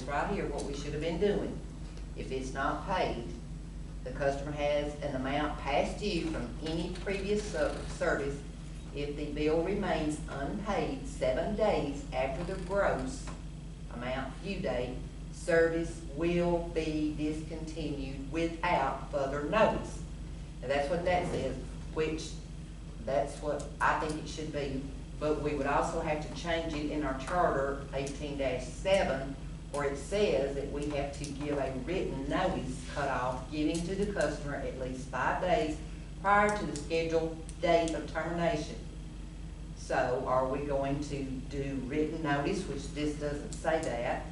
right here, what we should have been doing. If it's not paid, the customer has an amount past due from any previous service. If the bill remains unpaid 7 days after the gross amount due date, service will be discontinued without further notice. Now, that's what that says, which, that's what I think it should be. But we would also have to change it in our charter 18-7, where it says that we have to give a written notice cutoff, giving to the customer at least 5 days prior to the scheduled date of termination. So are we going to do written notice, which this doesn't say that?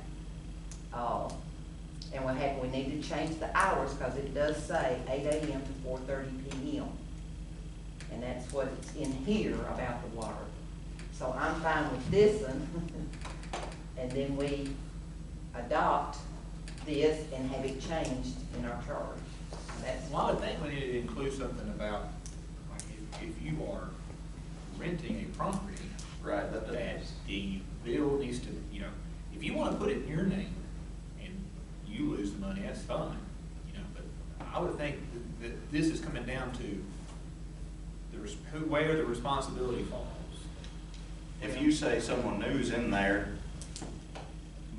And we need to change the hours, because it does say 8 a.m. to 4:30 p.m. And that's what's in here about the water. So I'm fine with this one, and then we adopt this and have it changed in our charter. That's Well, I would think we need to include something about, like, if you are renting a property, Right, that that the bill needs to, you know, if you wanna put it in your name and you lose the money, that's fine, you know, but I would think that this is coming down to where the responsibility falls. If you say someone new's in there,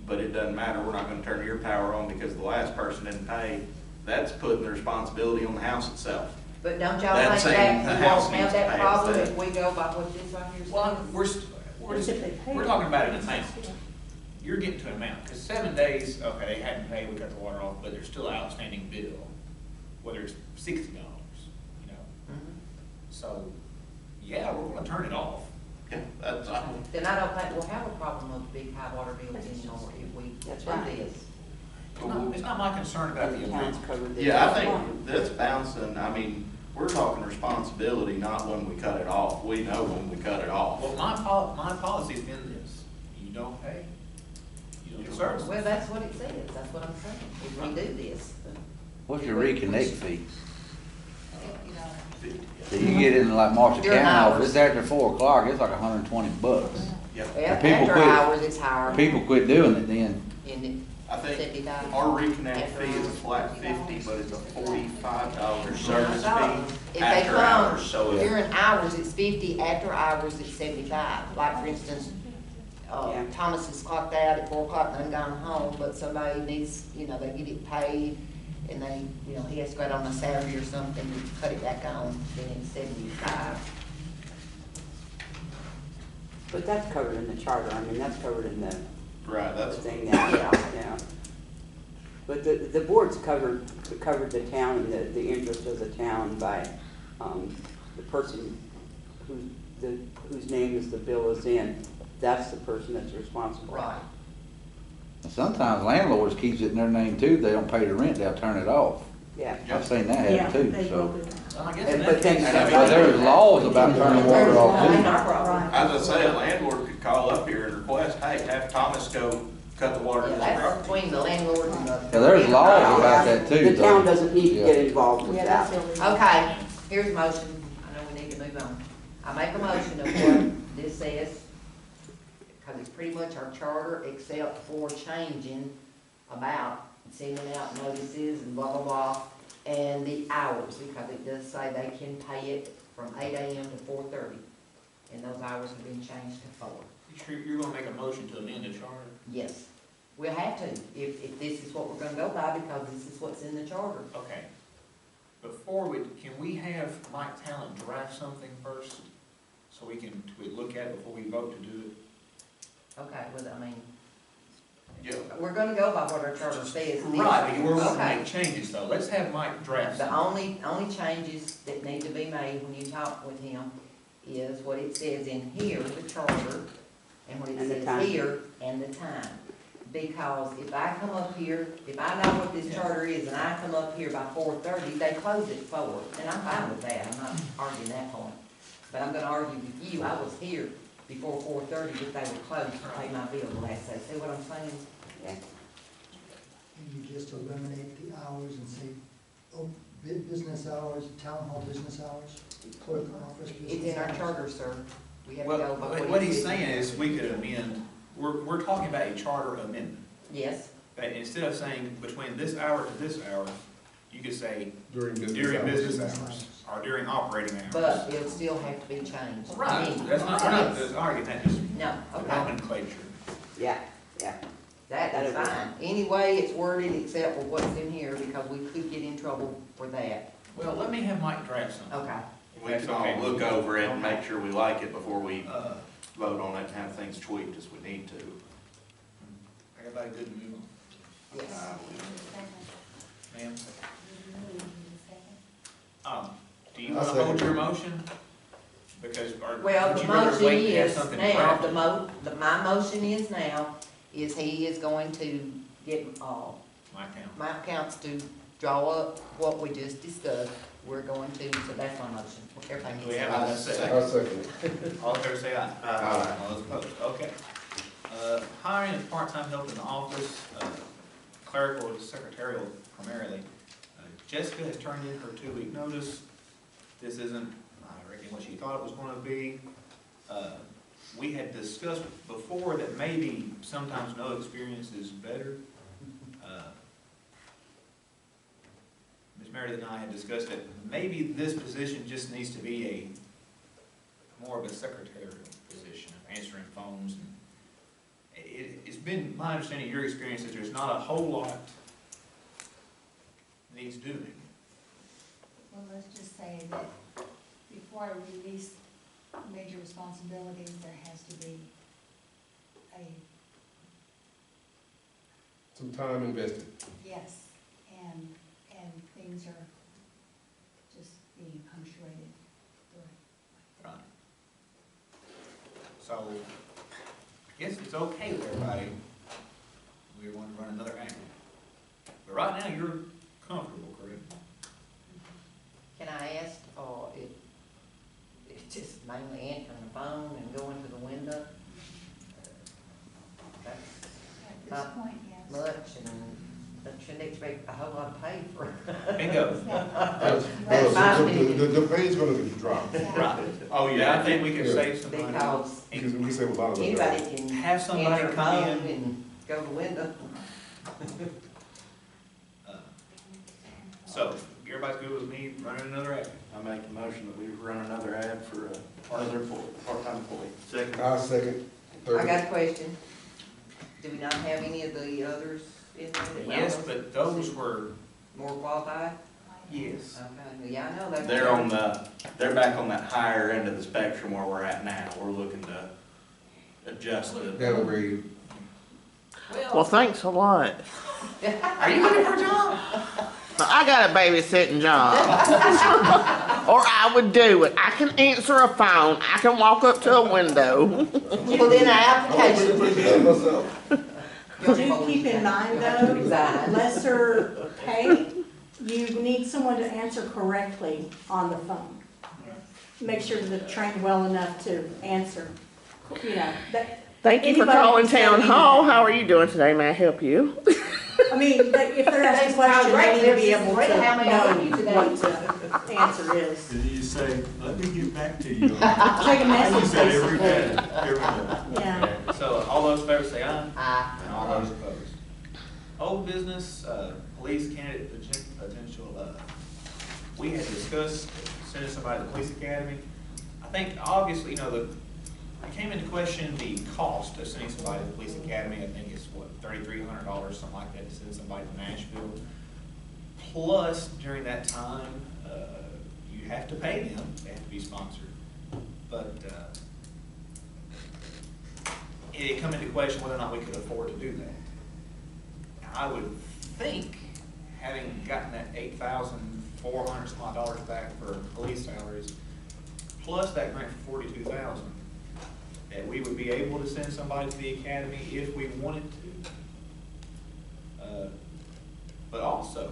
but it doesn't matter, we're not gonna turn your power on because the last person didn't pay, that's putting the responsibility on the house itself. But don't y'all That's think saying that the we house won't needs have to that pay problem us if we go by what this right here says? Well, we're talking about an amount. You're getting to an amount, because 7 days, okay, they hadn't paid, we cut the water off, but there's still an outstanding bill, whether it's $60, you know? Mhm. So, yeah, we're gonna turn it off. Yeah, that's, Then I don't think we'll have a problem with big high water bills anymore if we That's do right. this. It's not my concern about the Towns amount. cover this. yeah, I think that's bouncing, I mean, we're talking responsibility, not when we cut it off. We know when we cut it off. Well, my policy's been this, you don't pay, you don't get service. Well, that's what it says, that's what I'm saying, if we do this. What's your reconnect fee? $50. So you get in like Marshall During County office, hours. it's after 4 o'clock, it's like $120. Well, people after quit. hours, it's higher. People quit doing it then. In I think 75. our reconnect fee is a flat 50, but it's a $45 service If fee they after come hours, so if during hours, it's 50, after hours, it's 75. Like, for instance, Yeah. Thomas is clocked out at 4 o'clock and gone home, but somebody needs, you know, they get it paid, and they, you know, he has to go out on a Saturday or something to cut it back on, then it's 75. But that's covered in the charter, I mean, that's covered in the Right, that's, thing now, yeah. But the board's covered the town and the interest of the town by, the person whose name is the bill is in, that's the person that's responsible. Right. Sometimes landlords keeps it in their name too, they don't pay the rent, they'll turn it off. Yeah. I've seen that Yeah, happen too, they will do so. that. Well, I guess in And- that but then- case, But there's laws about turning water off Ain't too. our problem. as I say, a landlord could call up here and request, hey, have Thomas go cut the water Yeah, in this that's property. between the landlord and the. Yeah, there's laws about that too. The town though. doesn't need to Yeah. get involved with Yeah, that. that's illegal. Okay, here's a motion, I know we need to move on. I make a motion of what this says, because it's pretty much our charter, except for changing about sending out notices and blah, blah, blah, and the hours, because it does say they can pay it from 8 AM to 4:30, and those hours have been changed to 4. you're gonna make a motion to amend the charter? Yes, we'll have to, if this is what we're gonna go by, because this is what's in the charter. Okay. Before can we have Mike Talent draft something first? So we look at it before we vote to do it? Okay, well, I mean, Yeah. we're gonna go by what our charter says. Right, but we're gonna Okay. make changes though. Let's have Mike draft The something. only changes that need to be made when you talk with him is what it says in here, the charter, and what it And the says time. here, and the time. Because if I come up here, if I know what this Yeah. charter is, and I come up here by 4:30, they close at 4, and I'm fine with that, I'm not arguing that point. But I'm gonna argue with you, I was here before 4:30, if they were closed to pay my bill the last day, see what I'm saying? Yeah. And you just eliminate the hours and say, oh, business hours, town hall business hours, clerk office business hours. It's in our charter, sir, we have to go by Well, what he's saying is we could amend, we're talking about a charter amendment. Yes, But instead of saying between this hour to this hour, you could say During business during hours. business hours or during operating hours. but it'll still have to be changed. I Right, mean, that's not, we're not yes. arguing that, just No, okay. nomenclature. Yeah, yeah. That is fine. Any way it's worded except for what's in here, because we could get in trouble for that. Well, let me have Mike draft something. Okay. We can all look over it and make sure we like it before we Uh, vote on it, and have things tweaked as we need to. Everybody good to move on? Yes. Ma'am? Do you I want to second. hold your motion? Because, or Well, would the you rather motion wait and have is something now, drafted? my motion is now, is he is going to get, Mike Talent. my accounts to draw up what we just discussed. We're going to, so that's my motion. Everything Do we is. have a second? I second it. All in favor say aye. Aye. All those opposed, okay. Hiring of part-time help in the office, clerical and secretarial primarily. Jessica has turned in her 2-week notice. This isn't, I reckon, what she thought it was gonna be. We had discussed before that maybe sometimes no experience is better. Ms. Meredith and I had discussed that maybe this position just needs to be more of a secretarial position, of answering phones. And it's been my understanding, your experience, that there's not a whole lot needs doing. Well, let's just say that before I release major responsibilities, there has to be Some time invested. yes, and things are just being punctuated. Right. So, I guess it's okay with everybody. We want to run another ad. But right now, you're comfortable, correct? Can I ask, it's just mainly answering the phone and going to the window? That's At this Not point, yes. much, and that shouldn't expect a whole lot of pay for it. Bingo. That's my The opinion. the pay's gonna drop, Right. Oh, yeah, I think we can save some money. Because because we save a lot of money. anybody can Have somebody answer a come phone in. and go to the window. So, everybody's good with me running another ad? I make a motion that we run another ad for another part-time employee. Second. I second, I third. got a question. Do we not have any of the others in there? that Yes, are but those were, More qualified? yes. Okay, well, yeah, I know that. They're back on that higher end of the spectrum where we're at now. We're looking to adjust it. They'll agree. Well, thanks a lot. Are you looking for a job? I got a babysitting job. Or I would do it. I can answer a phone. I can walk up to a window. Fill in an application. Do keep in mind though, Resign. lesser pay, you need someone to answer correctly on the phone. Make sure that they're trained well enough to answer, you know, that. Thank you for anybody calling can say Town anything. Hall. How are you doing today? May I help you? I mean, if they're asking questions, they need to be able to How may I help you know today? what the answer is. And you say, let me get back to you. Take a I message, use that every day, basically. every day. Yeah. Okay, so all those in favor say aye. Aye. And all those opposed. Old business, police candidate potential, we had discussed sending somebody to the police academy. I think obviously, you know, it came into question the cost of sending somebody to the police academy. I think it's what, $3,300, something like that, to send somebody to Nashville. Plus, during that time, you have to pay them, they have to be sponsored. But, it come into question whether or not we could afford to do that. Now, I would think, having gotten that $8,400 some odd dollars back for police salaries, plus that grant for $42,000, that we would be able to send somebody to the academy if we wanted to. But also,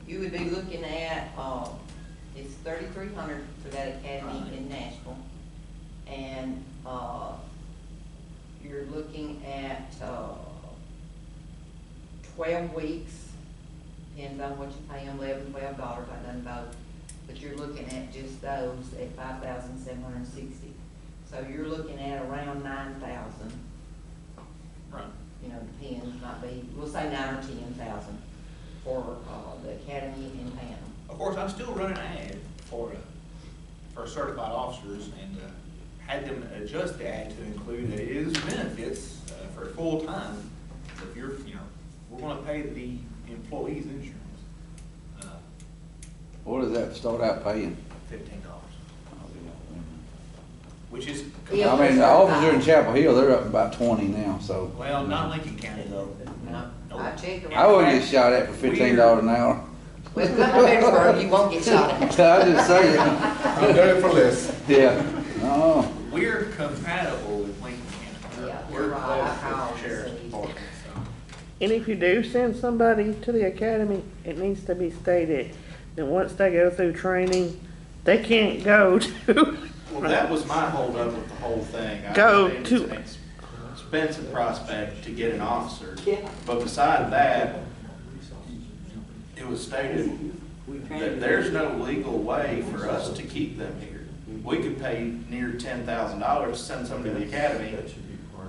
You would be looking at, it's $3,300 for that academy in Nashville. And, you're looking at, 12 weeks, depends on what you pay them, $11, $12, I done both. But you're looking at just those at $5,760. So you're looking at around 9,000. right, You know, depends, might be, we'll say 9 or 10,000 for, the academy in Panama. of course, I'm still running an ad for certified officers, and had them adjust the ad to include that it is benefits for full-time. If you're, you know, we're gonna pay the employees insurance, What does that start out paying? $15. Which is, I mean, the officer in Chapel Hill, they're up about 20 now, so. well, not Lincoln County though. No, Nope. I checked. I wouldn't get shot at for $15 an hour. Well, come to Petersburg, you won't get shot at. I just saying, I'm done it for less. yeah, no. We're compatible with Lincoln County. Yeah, We're you're right. close to I the sheriff's see. department, so. And if you do send somebody to the academy, it needs to be stated that once they go through training, they can't go to, Well, that was my holdup with the whole thing. I Go understand to- it's an expensive prospect to get an officer. Yeah. But beside that, it was stated that there's no legal way for us to keep them here. We could pay near $10,000 to send somebody to the academy.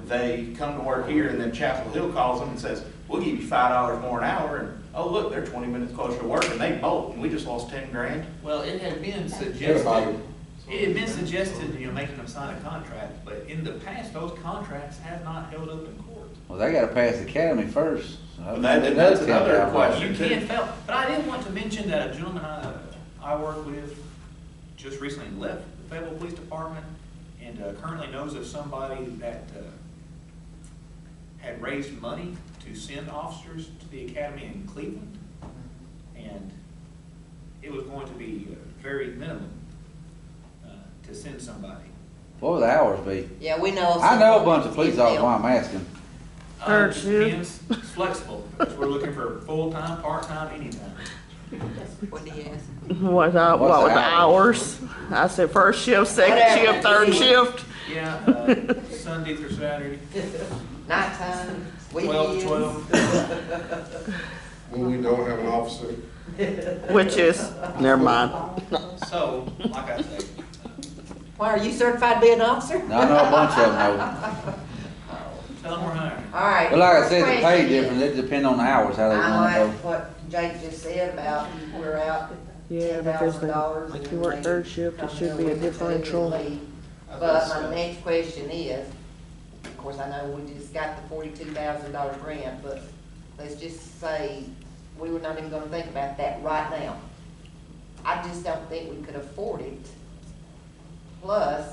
They come to work here, and then Chapel Hill calls them and says, we'll give you $5 more an hour, and, oh, look, they're 20 minutes closer to work, and they bolt, and we just lost 10 grand. Well, it had been Everybody. suggested, it had been suggested, you know, making them sign a contract, but in the past, those contracts have not held up in court. Well, they gotta pass the academy first. That's another question. You can't fail, but I did want to mention that a gentleman I work with just recently left the Fayetteville Police Department, and currently knows of somebody that had raised money to send officers to the academy in Cleveland, and it was going to be very minimum to send somebody. What would the hours be? Yeah, we know. I know a someone bunch of police that's officers, why I'm asking. Third shift. Depends. It's flexible, because we're looking for full-time, part-time, anytime. What do you ask? what What's were the the hours? I said first shift, second Whatever. shift, third shift. Yeah, Sunday through Saturday, Nighttime, 12 weekends. to 12. When we don't have an officer, Which is, never mind. So, like I say, Why, are you certified to be an officer? I know a bunch of them though. tell them we're hiring. All right. But like I said, the question pay is- difference, it depends on the hours, how they I want like to go. what Jake just said about we're out Yeah, because $10,000. like you work third shift, it should be a differential. But my next question is, of course, I know we just got the $42,000 grant, but let's just say we were not even gonna think about that right now. I just don't think we could afford it. Plus,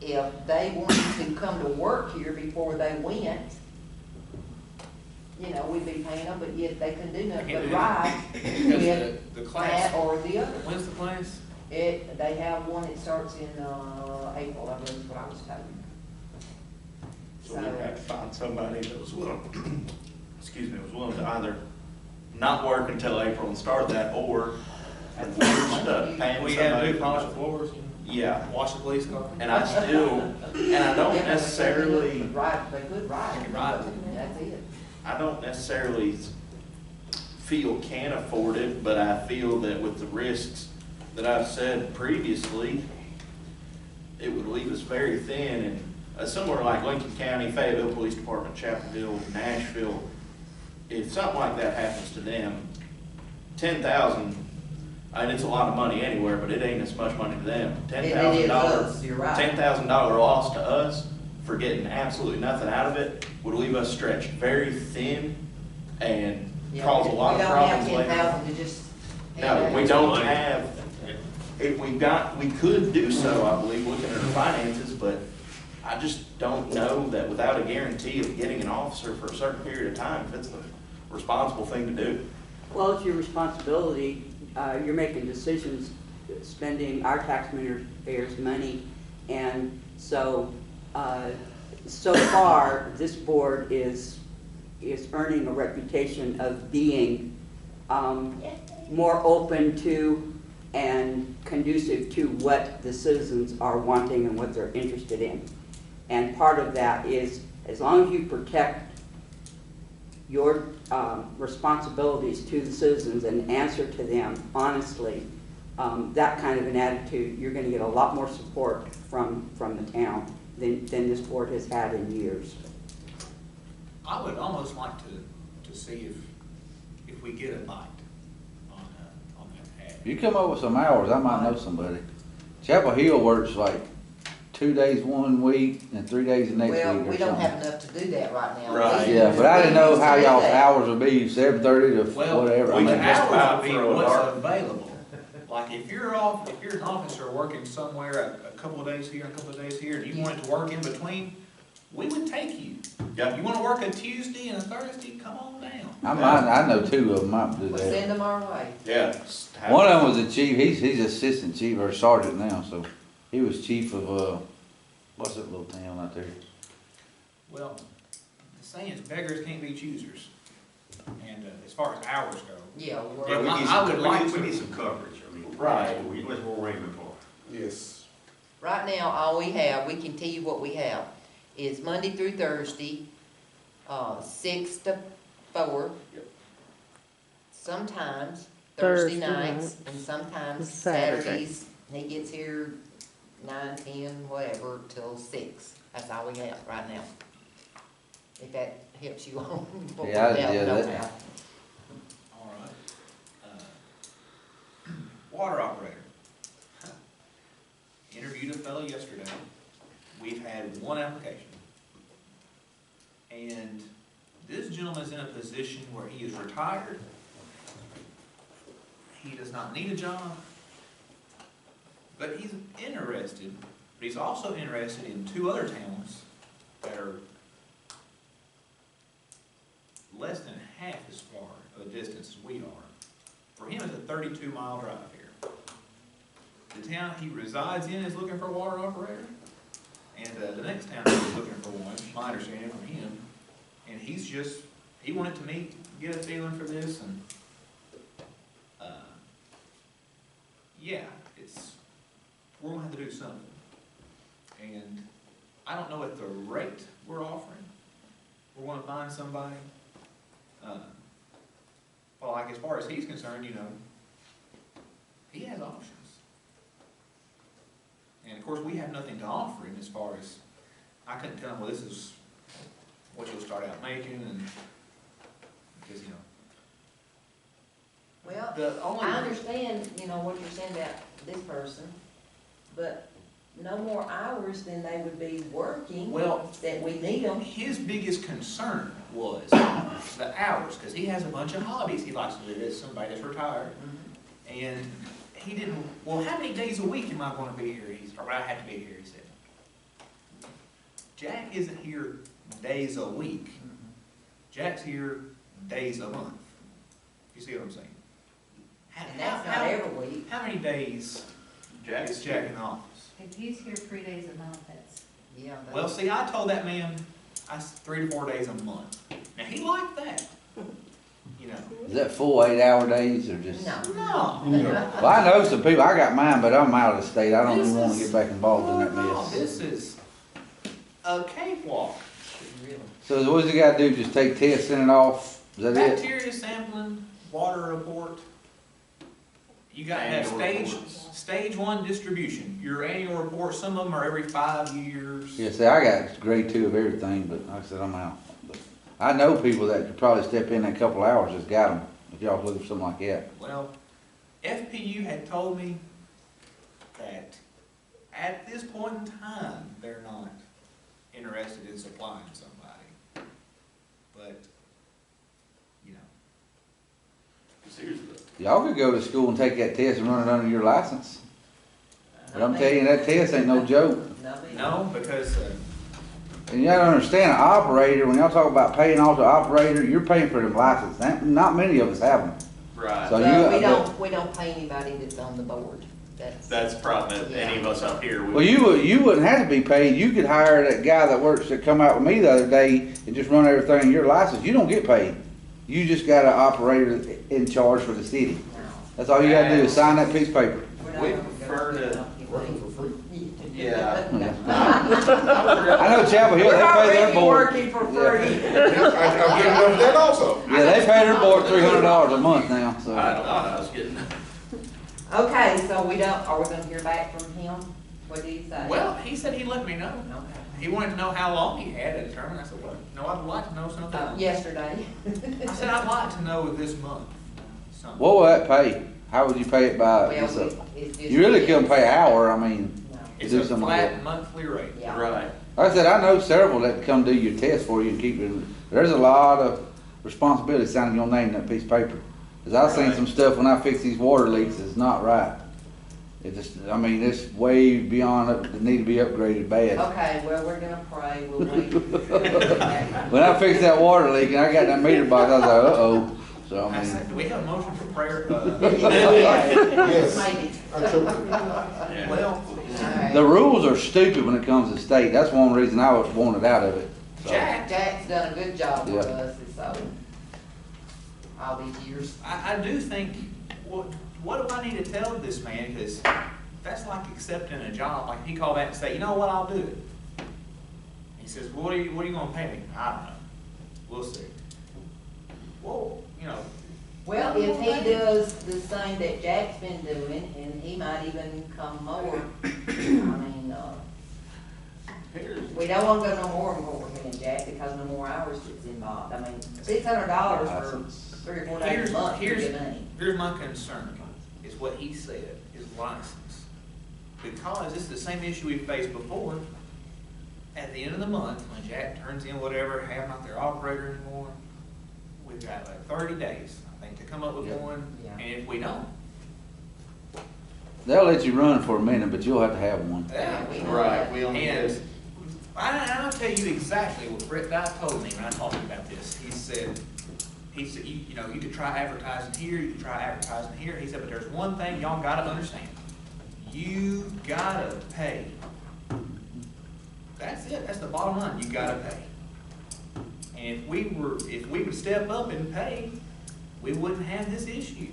if they wanted to come to work here before they went, you know, we'd be paying them, but yet they couldn't do nothing but ride Because with the class, that or the other. when's the class? They have one that starts in, April, I believe is what I was told. So we have to find somebody that was willing, excuse me, was willing to either not work until April and start that, or if we're stuck paying We had to somebody. do polish floors, Yeah, wash the police car. and I don't necessarily, They could ride. They could ride. That's it. I don't necessarily feel can afford it, but I feel that with the risks that I've said previously, it would leave us very thin, and somewhere like Lincoln County, Fayetteville Police Department, Chapel Hill, Nashville, if something like that happens to them, 10,000, I mean, it's a lot of money anywhere, but it ain't as much money to them. $10,000, you're right. $10,000 loss to us for getting absolutely nothing out of it would leave us stretched very thin and cause a lot of problems We later. don't have 10,000 to just. No, we don't have, if we could do so, I believe, looking at our finances, but I just don't know that without a guarantee of getting an officer for a certain period of time, if it's the responsible thing to do. Well, it's your responsibility. You're making decisions, spending our taxpayers' money. And so, so far, this board is earning a reputation of being more open to and conducive to what the citizens are wanting and what they're interested in. And part of that is, as long as you protect your responsibilities to the citizens and answer to them honestly, that kind of an attitude, you're going to get a lot more support from the town than this board has had in years. I would almost like to see if we get a bite on that ad. If you come up with some hours, I might know somebody. Chapel Hill works like 2 days one week and 3 days the next week or Well, something. we don't have enough to do that right now. Right. Yeah, but I didn't know how y'all's that. hours would be, 7:30 to whatever. I we mean, can just about Hours would be throw a what's dart. available. Like if you're an officer working somewhere a couple of days here, a couple of days here, and you wanted to work in between, we would take you. Yeah. You wanna work a Tuesday and a Thursday, come on down. I know 2 of them might do We'll that. send them our way. Yeah. just have- One of them was the chief, he's assistant chief or sergeant now, so he was chief of, what's that little town out there? Well, the saying is beggars can't be choosers. And as far as hours go, Yeah, Yeah, we're, I would like We to. need some coverage, I mean. Right. That's what we're aiming for. Yes. right now, all we have, we can tell you what we have, is Monday through Thursday, 6 to 4. Yep. Sometimes Thursday Thursday nights, and sometimes Saturday. Saturdays. He gets here 9, 10, whatever, till 6. That's all we have right now. If that helps you on what we Yeah, have, yeah, don't that- have. all right. Water operator. Interviewed a fellow yesterday. We've had one application. And this gentleman's in a position where he is retired. He does not need a job. But he's interested, but he's also interested in 2 other towns that are less than half as far of a distance as we are. For him, it's a 32-mile drive here. The town he resides in is looking for a water operator, and the next town is looking for one, my understanding from him. And he wanted to meet, get a feeling for this, and, yeah, we're gonna have to do something. And I don't know what the rate we're offering. We're gonna find somebody. Well, like as far as he's concerned, he has options. And of course, we have nothing to offer him as far as, I couldn't tell him, well, this is what you'll start out making, and, because, Well, the only. I understand, what you're saying about this person, but no more hours than they would be working. Well, That we need them. his biggest concern was the hours, because he has a bunch of hobbies he likes to do as somebody that's retired. And he didn't, well, how many days a week am I going to be here? Or I have to be here, he said. Jack isn't here days a week. Jack's here days a month. You see what I'm saying? And that's not every week. How many days is Jack in the office? If he's here 3 days a month, that's, Yeah. but- Well, see, I told that man, 3 to 4 days a month. Now, he liked that. You know. Is that full 8-hour days or just? No. No. Well, I know some people, I got mine, but I'm out of the state. I don't even wanna get back involved in that No, mess. this is a cakewalk. Really. So what does he gotta do, just take tests, send it off? Is that it? Bacteria sampling, water report. You gotta have stage 1 distribution. Your annual report, some of them are every 5 years. Yeah, see, I got grade 2 of everything, but like I said, I'm out. But I know people that could probably step in that couple hours, just got them, if y'all looking for something like that. Well, FPU had told me that at this point in time, they're not interested in supplying somebody. But, you know. Seriously. Y'all could go to school and take that test and run it under your license. But I'm telling you, that test ain't no joke. No, because, And you gotta understand, an operator, when y'all talk about paying off the operator, you're paying for them license. Not many of us have them. Right. So Well, we don't pay anybody that's on the board. That's the problem, that any of us up here. Well, you wouldn't have to be paid. You could hire that guy that come out with me the other day and just run everything in your license. You don't get paid. You just got an operator in charge for the city. That's all you gotta do is sign that piece of paper. We prefer to, Working for free. yeah. I know Chapel Hill, they pay their board. Working for free. Yeah, I'm getting enough of that also. Yeah, they pay their board $300 a month now, so. I don't know, I was getting. Okay, so are we gonna hear back from him? What did he say? well, he said he'd let me know. Okay. He wanted to know how long he had to determine. I said, well, no, I'd like to know something. Yesterday. I said, I'd like to know this month. Something. What will that pay? How would you pay it by? Well, it's just. You really couldn't pay an hour, I mean, No. It's do a something like flat that. monthly rate. Yeah. Right. Like I said, I know several that can come do your test for you and keep it. There's a lot of responsibility signing your name in that piece of paper. Cause I've seen Right. some stuff when I fix these water leaks that's not right. It just, I mean, it's way beyond it need to be upgraded bad. Okay, well, we're gonna pray, we'll wait. When I fixed that water leak and I got that meter box, I was like, uh-oh. So, I I said, mean, do we have a motion for prayer? Yes. Maybe. I took it. Yeah. Well, the rules are stupid when it comes to state. That's one reason I wanted out of it. So, Jack, Jack's done a good job with Yeah. us, so, all these years. I do think, what do I need to tell this man? Because that's like accepting a job. Like, he called back and say, you know what, I'll do it. He says, what are you gonna pay me? I don't know. We'll see. Well, you know. Well, if he does the same that Jack's been doing, and he might even come more, I mean, we don't wanna go no more and more than Jack, because no more hours gets involved. I mean, $600 for 3 or 4 days a month, pretty good money. Here's my concern, is what he said, his license. Because it's the same issue we faced before. At the end of the month, when Jack turns in whatever, have not their operator anymore, we've got like 30 days, I think, to come up with Yeah. one. Yeah. And if we don't, they'll let you run for a minute, but you'll have to have one. yeah. We know Right, that. we only And did. I'll tell you exactly what Brett Dye told me when I talked about this. He said, you know, you could try advertising here, you could try advertising here. He said, but there's one thing y'all gotta understand. You gotta pay. That's it, that's the bottom line, you gotta pay. And if we would step up and pay, we wouldn't have this issue.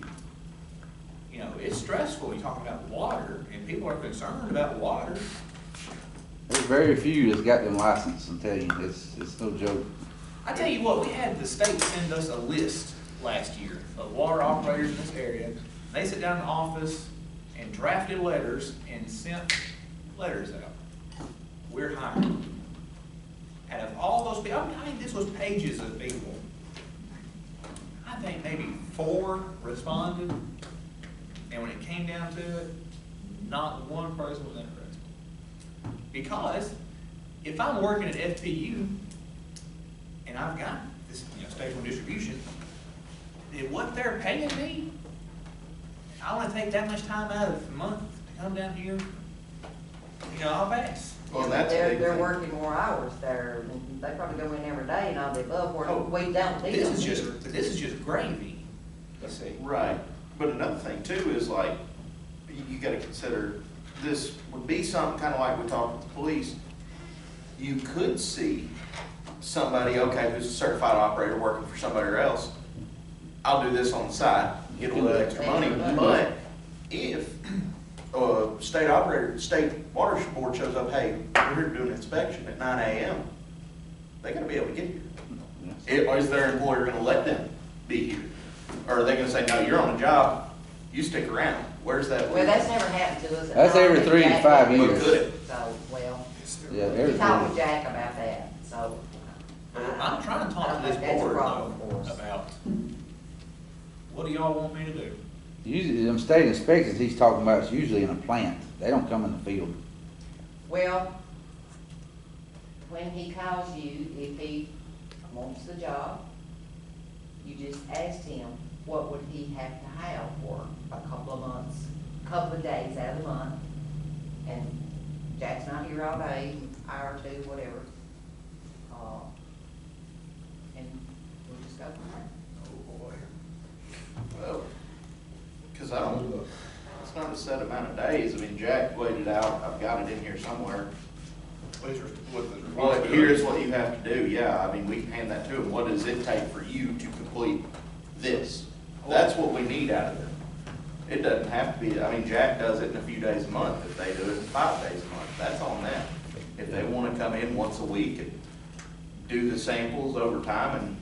You know, it's stressful, you're talking about water, and people are concerned about water. There's very few that's got them license, I'm telling you, it's no joke. I tell you what, we had the state send us a list last year of water operators in this area. They sit down in the office and drafted letters and sent letters out. We're hiring. Out of all those people, I think this was pages of people. I think maybe 4 responded, and when it came down to it, not one person was interested. Because if I'm working at FPU and I've got this, you know, stage 1 distribution, then what they're paying me, I want to take that much time out of the month to come down here, you know, I'll pass. Well, that's a They're, big they're thing. working more hours there, and they probably go in every day and all the above, where Oh, we don't need This them is here. this is just gravy, you see. Right, but another thing too is like, you gotta consider, this would be something kinda like we talked with the police. You could see somebody, okay, who's a certified operator working for somebody else, I'll do this on the side, get a little extra money, but if state operator, state water board shows up, hey, we're here to do an inspection at 9 AM, they gotta be able to get here. Or is their employer gonna let them be here? Or are they gonna say, no, you're on the job, you stick around? Where's that? Well, that's never happened to us. That's every 3 to 5 But years. could it? So, well, Yeah, we talked with everything. Jack about that, so. I'm trying to I talk don't to this think that's a board problem though, for us. about, what do y'all want me to do? Usually, them state inspections he's talking about is usually in a plant. They don't come in the field. Well, when he calls you, if he wants the job, you just ask him, what would he have to have for a couple of months, couple of days out of the month? And Jack's not here all day, hour or two, whatever. And we'll just go from there. Oh, boy. Well, cause I don't, it's not a set amount of days, I mean, Jack laid it out, I've got it in here somewhere. Well, here's what you have to do, yeah, I mean, we can hand that to him, what does it take for you to complete this? That's what we need out of them. It doesn't have to be, I mean, Jack does it in a few days a month, if they do it in 5 days a month, that's on them. If they wanna come in once a week and do the samples over time, and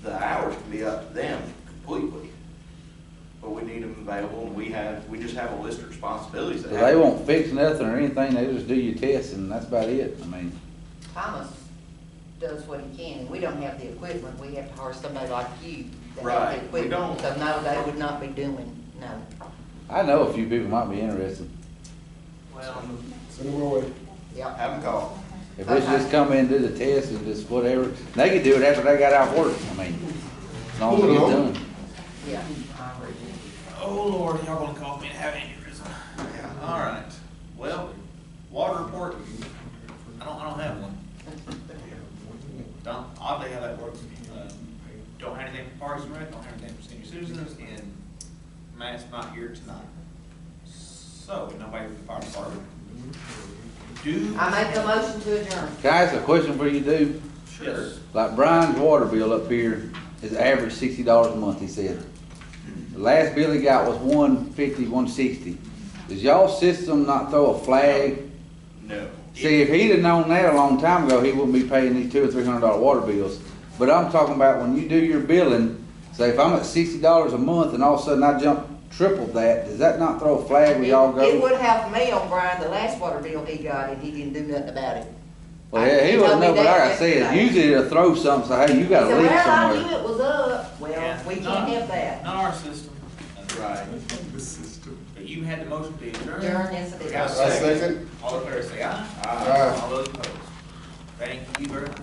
the hours can be up to them completely. But we need them available, and we just have a list of responsibilities that So have they to be- won't fix nothing or anything, they just do your tests and that's about it. I mean, Thomas does what he can, and we don't have the equipment, we have to hire somebody like you to have Right, the we equipment. don't. So no, they would not be doing, no. I know a few people might be interested. Well, Send them away. Yep. Have them call. If it's just come in, do the test and just whatever, they could do it after they got out of work. I mean, as long as it gets done. Yeah, I agree. oh Lord, y'all gonna cause me to have aneurysm. All right, well, water report, I don't have one. Don't, oddly how that works. Don't have anything for Parks and Rec, don't have anything for senior citizens, and Matt's not here tonight. So, nobody from the fire department. Do. I make a motion to adjourn. Can I ask a question for you, dude? Sure. Like Brian's water bill up here is average $60 a month, he said. The last bill he got was $150, $160. Does y'all system not throw a flag? No. See, if he'd have known that a long time ago, he wouldn't be paying these $200 or $300 water bills. But I'm talking about when you do your billing, say if I'm at $60 a month and all of a sudden I jump triple that, does that not throw a flag where y'all It go? would have me on Brian, the last water bill he got, and he didn't do nothing about it. Well, yeah, he He wouldn't told me know, but like I that said, yesterday. usually it'll throw something, say, hey, you He got a said, leak well, I knew somewhere. it was up. Well, Yeah, we not- can't have that. Not our system. Right. But you had the motion to adjourn. Adjourn, yes, I did. Got a I second. All in favor, say aye. Aye. All those opposed. Thank you very much.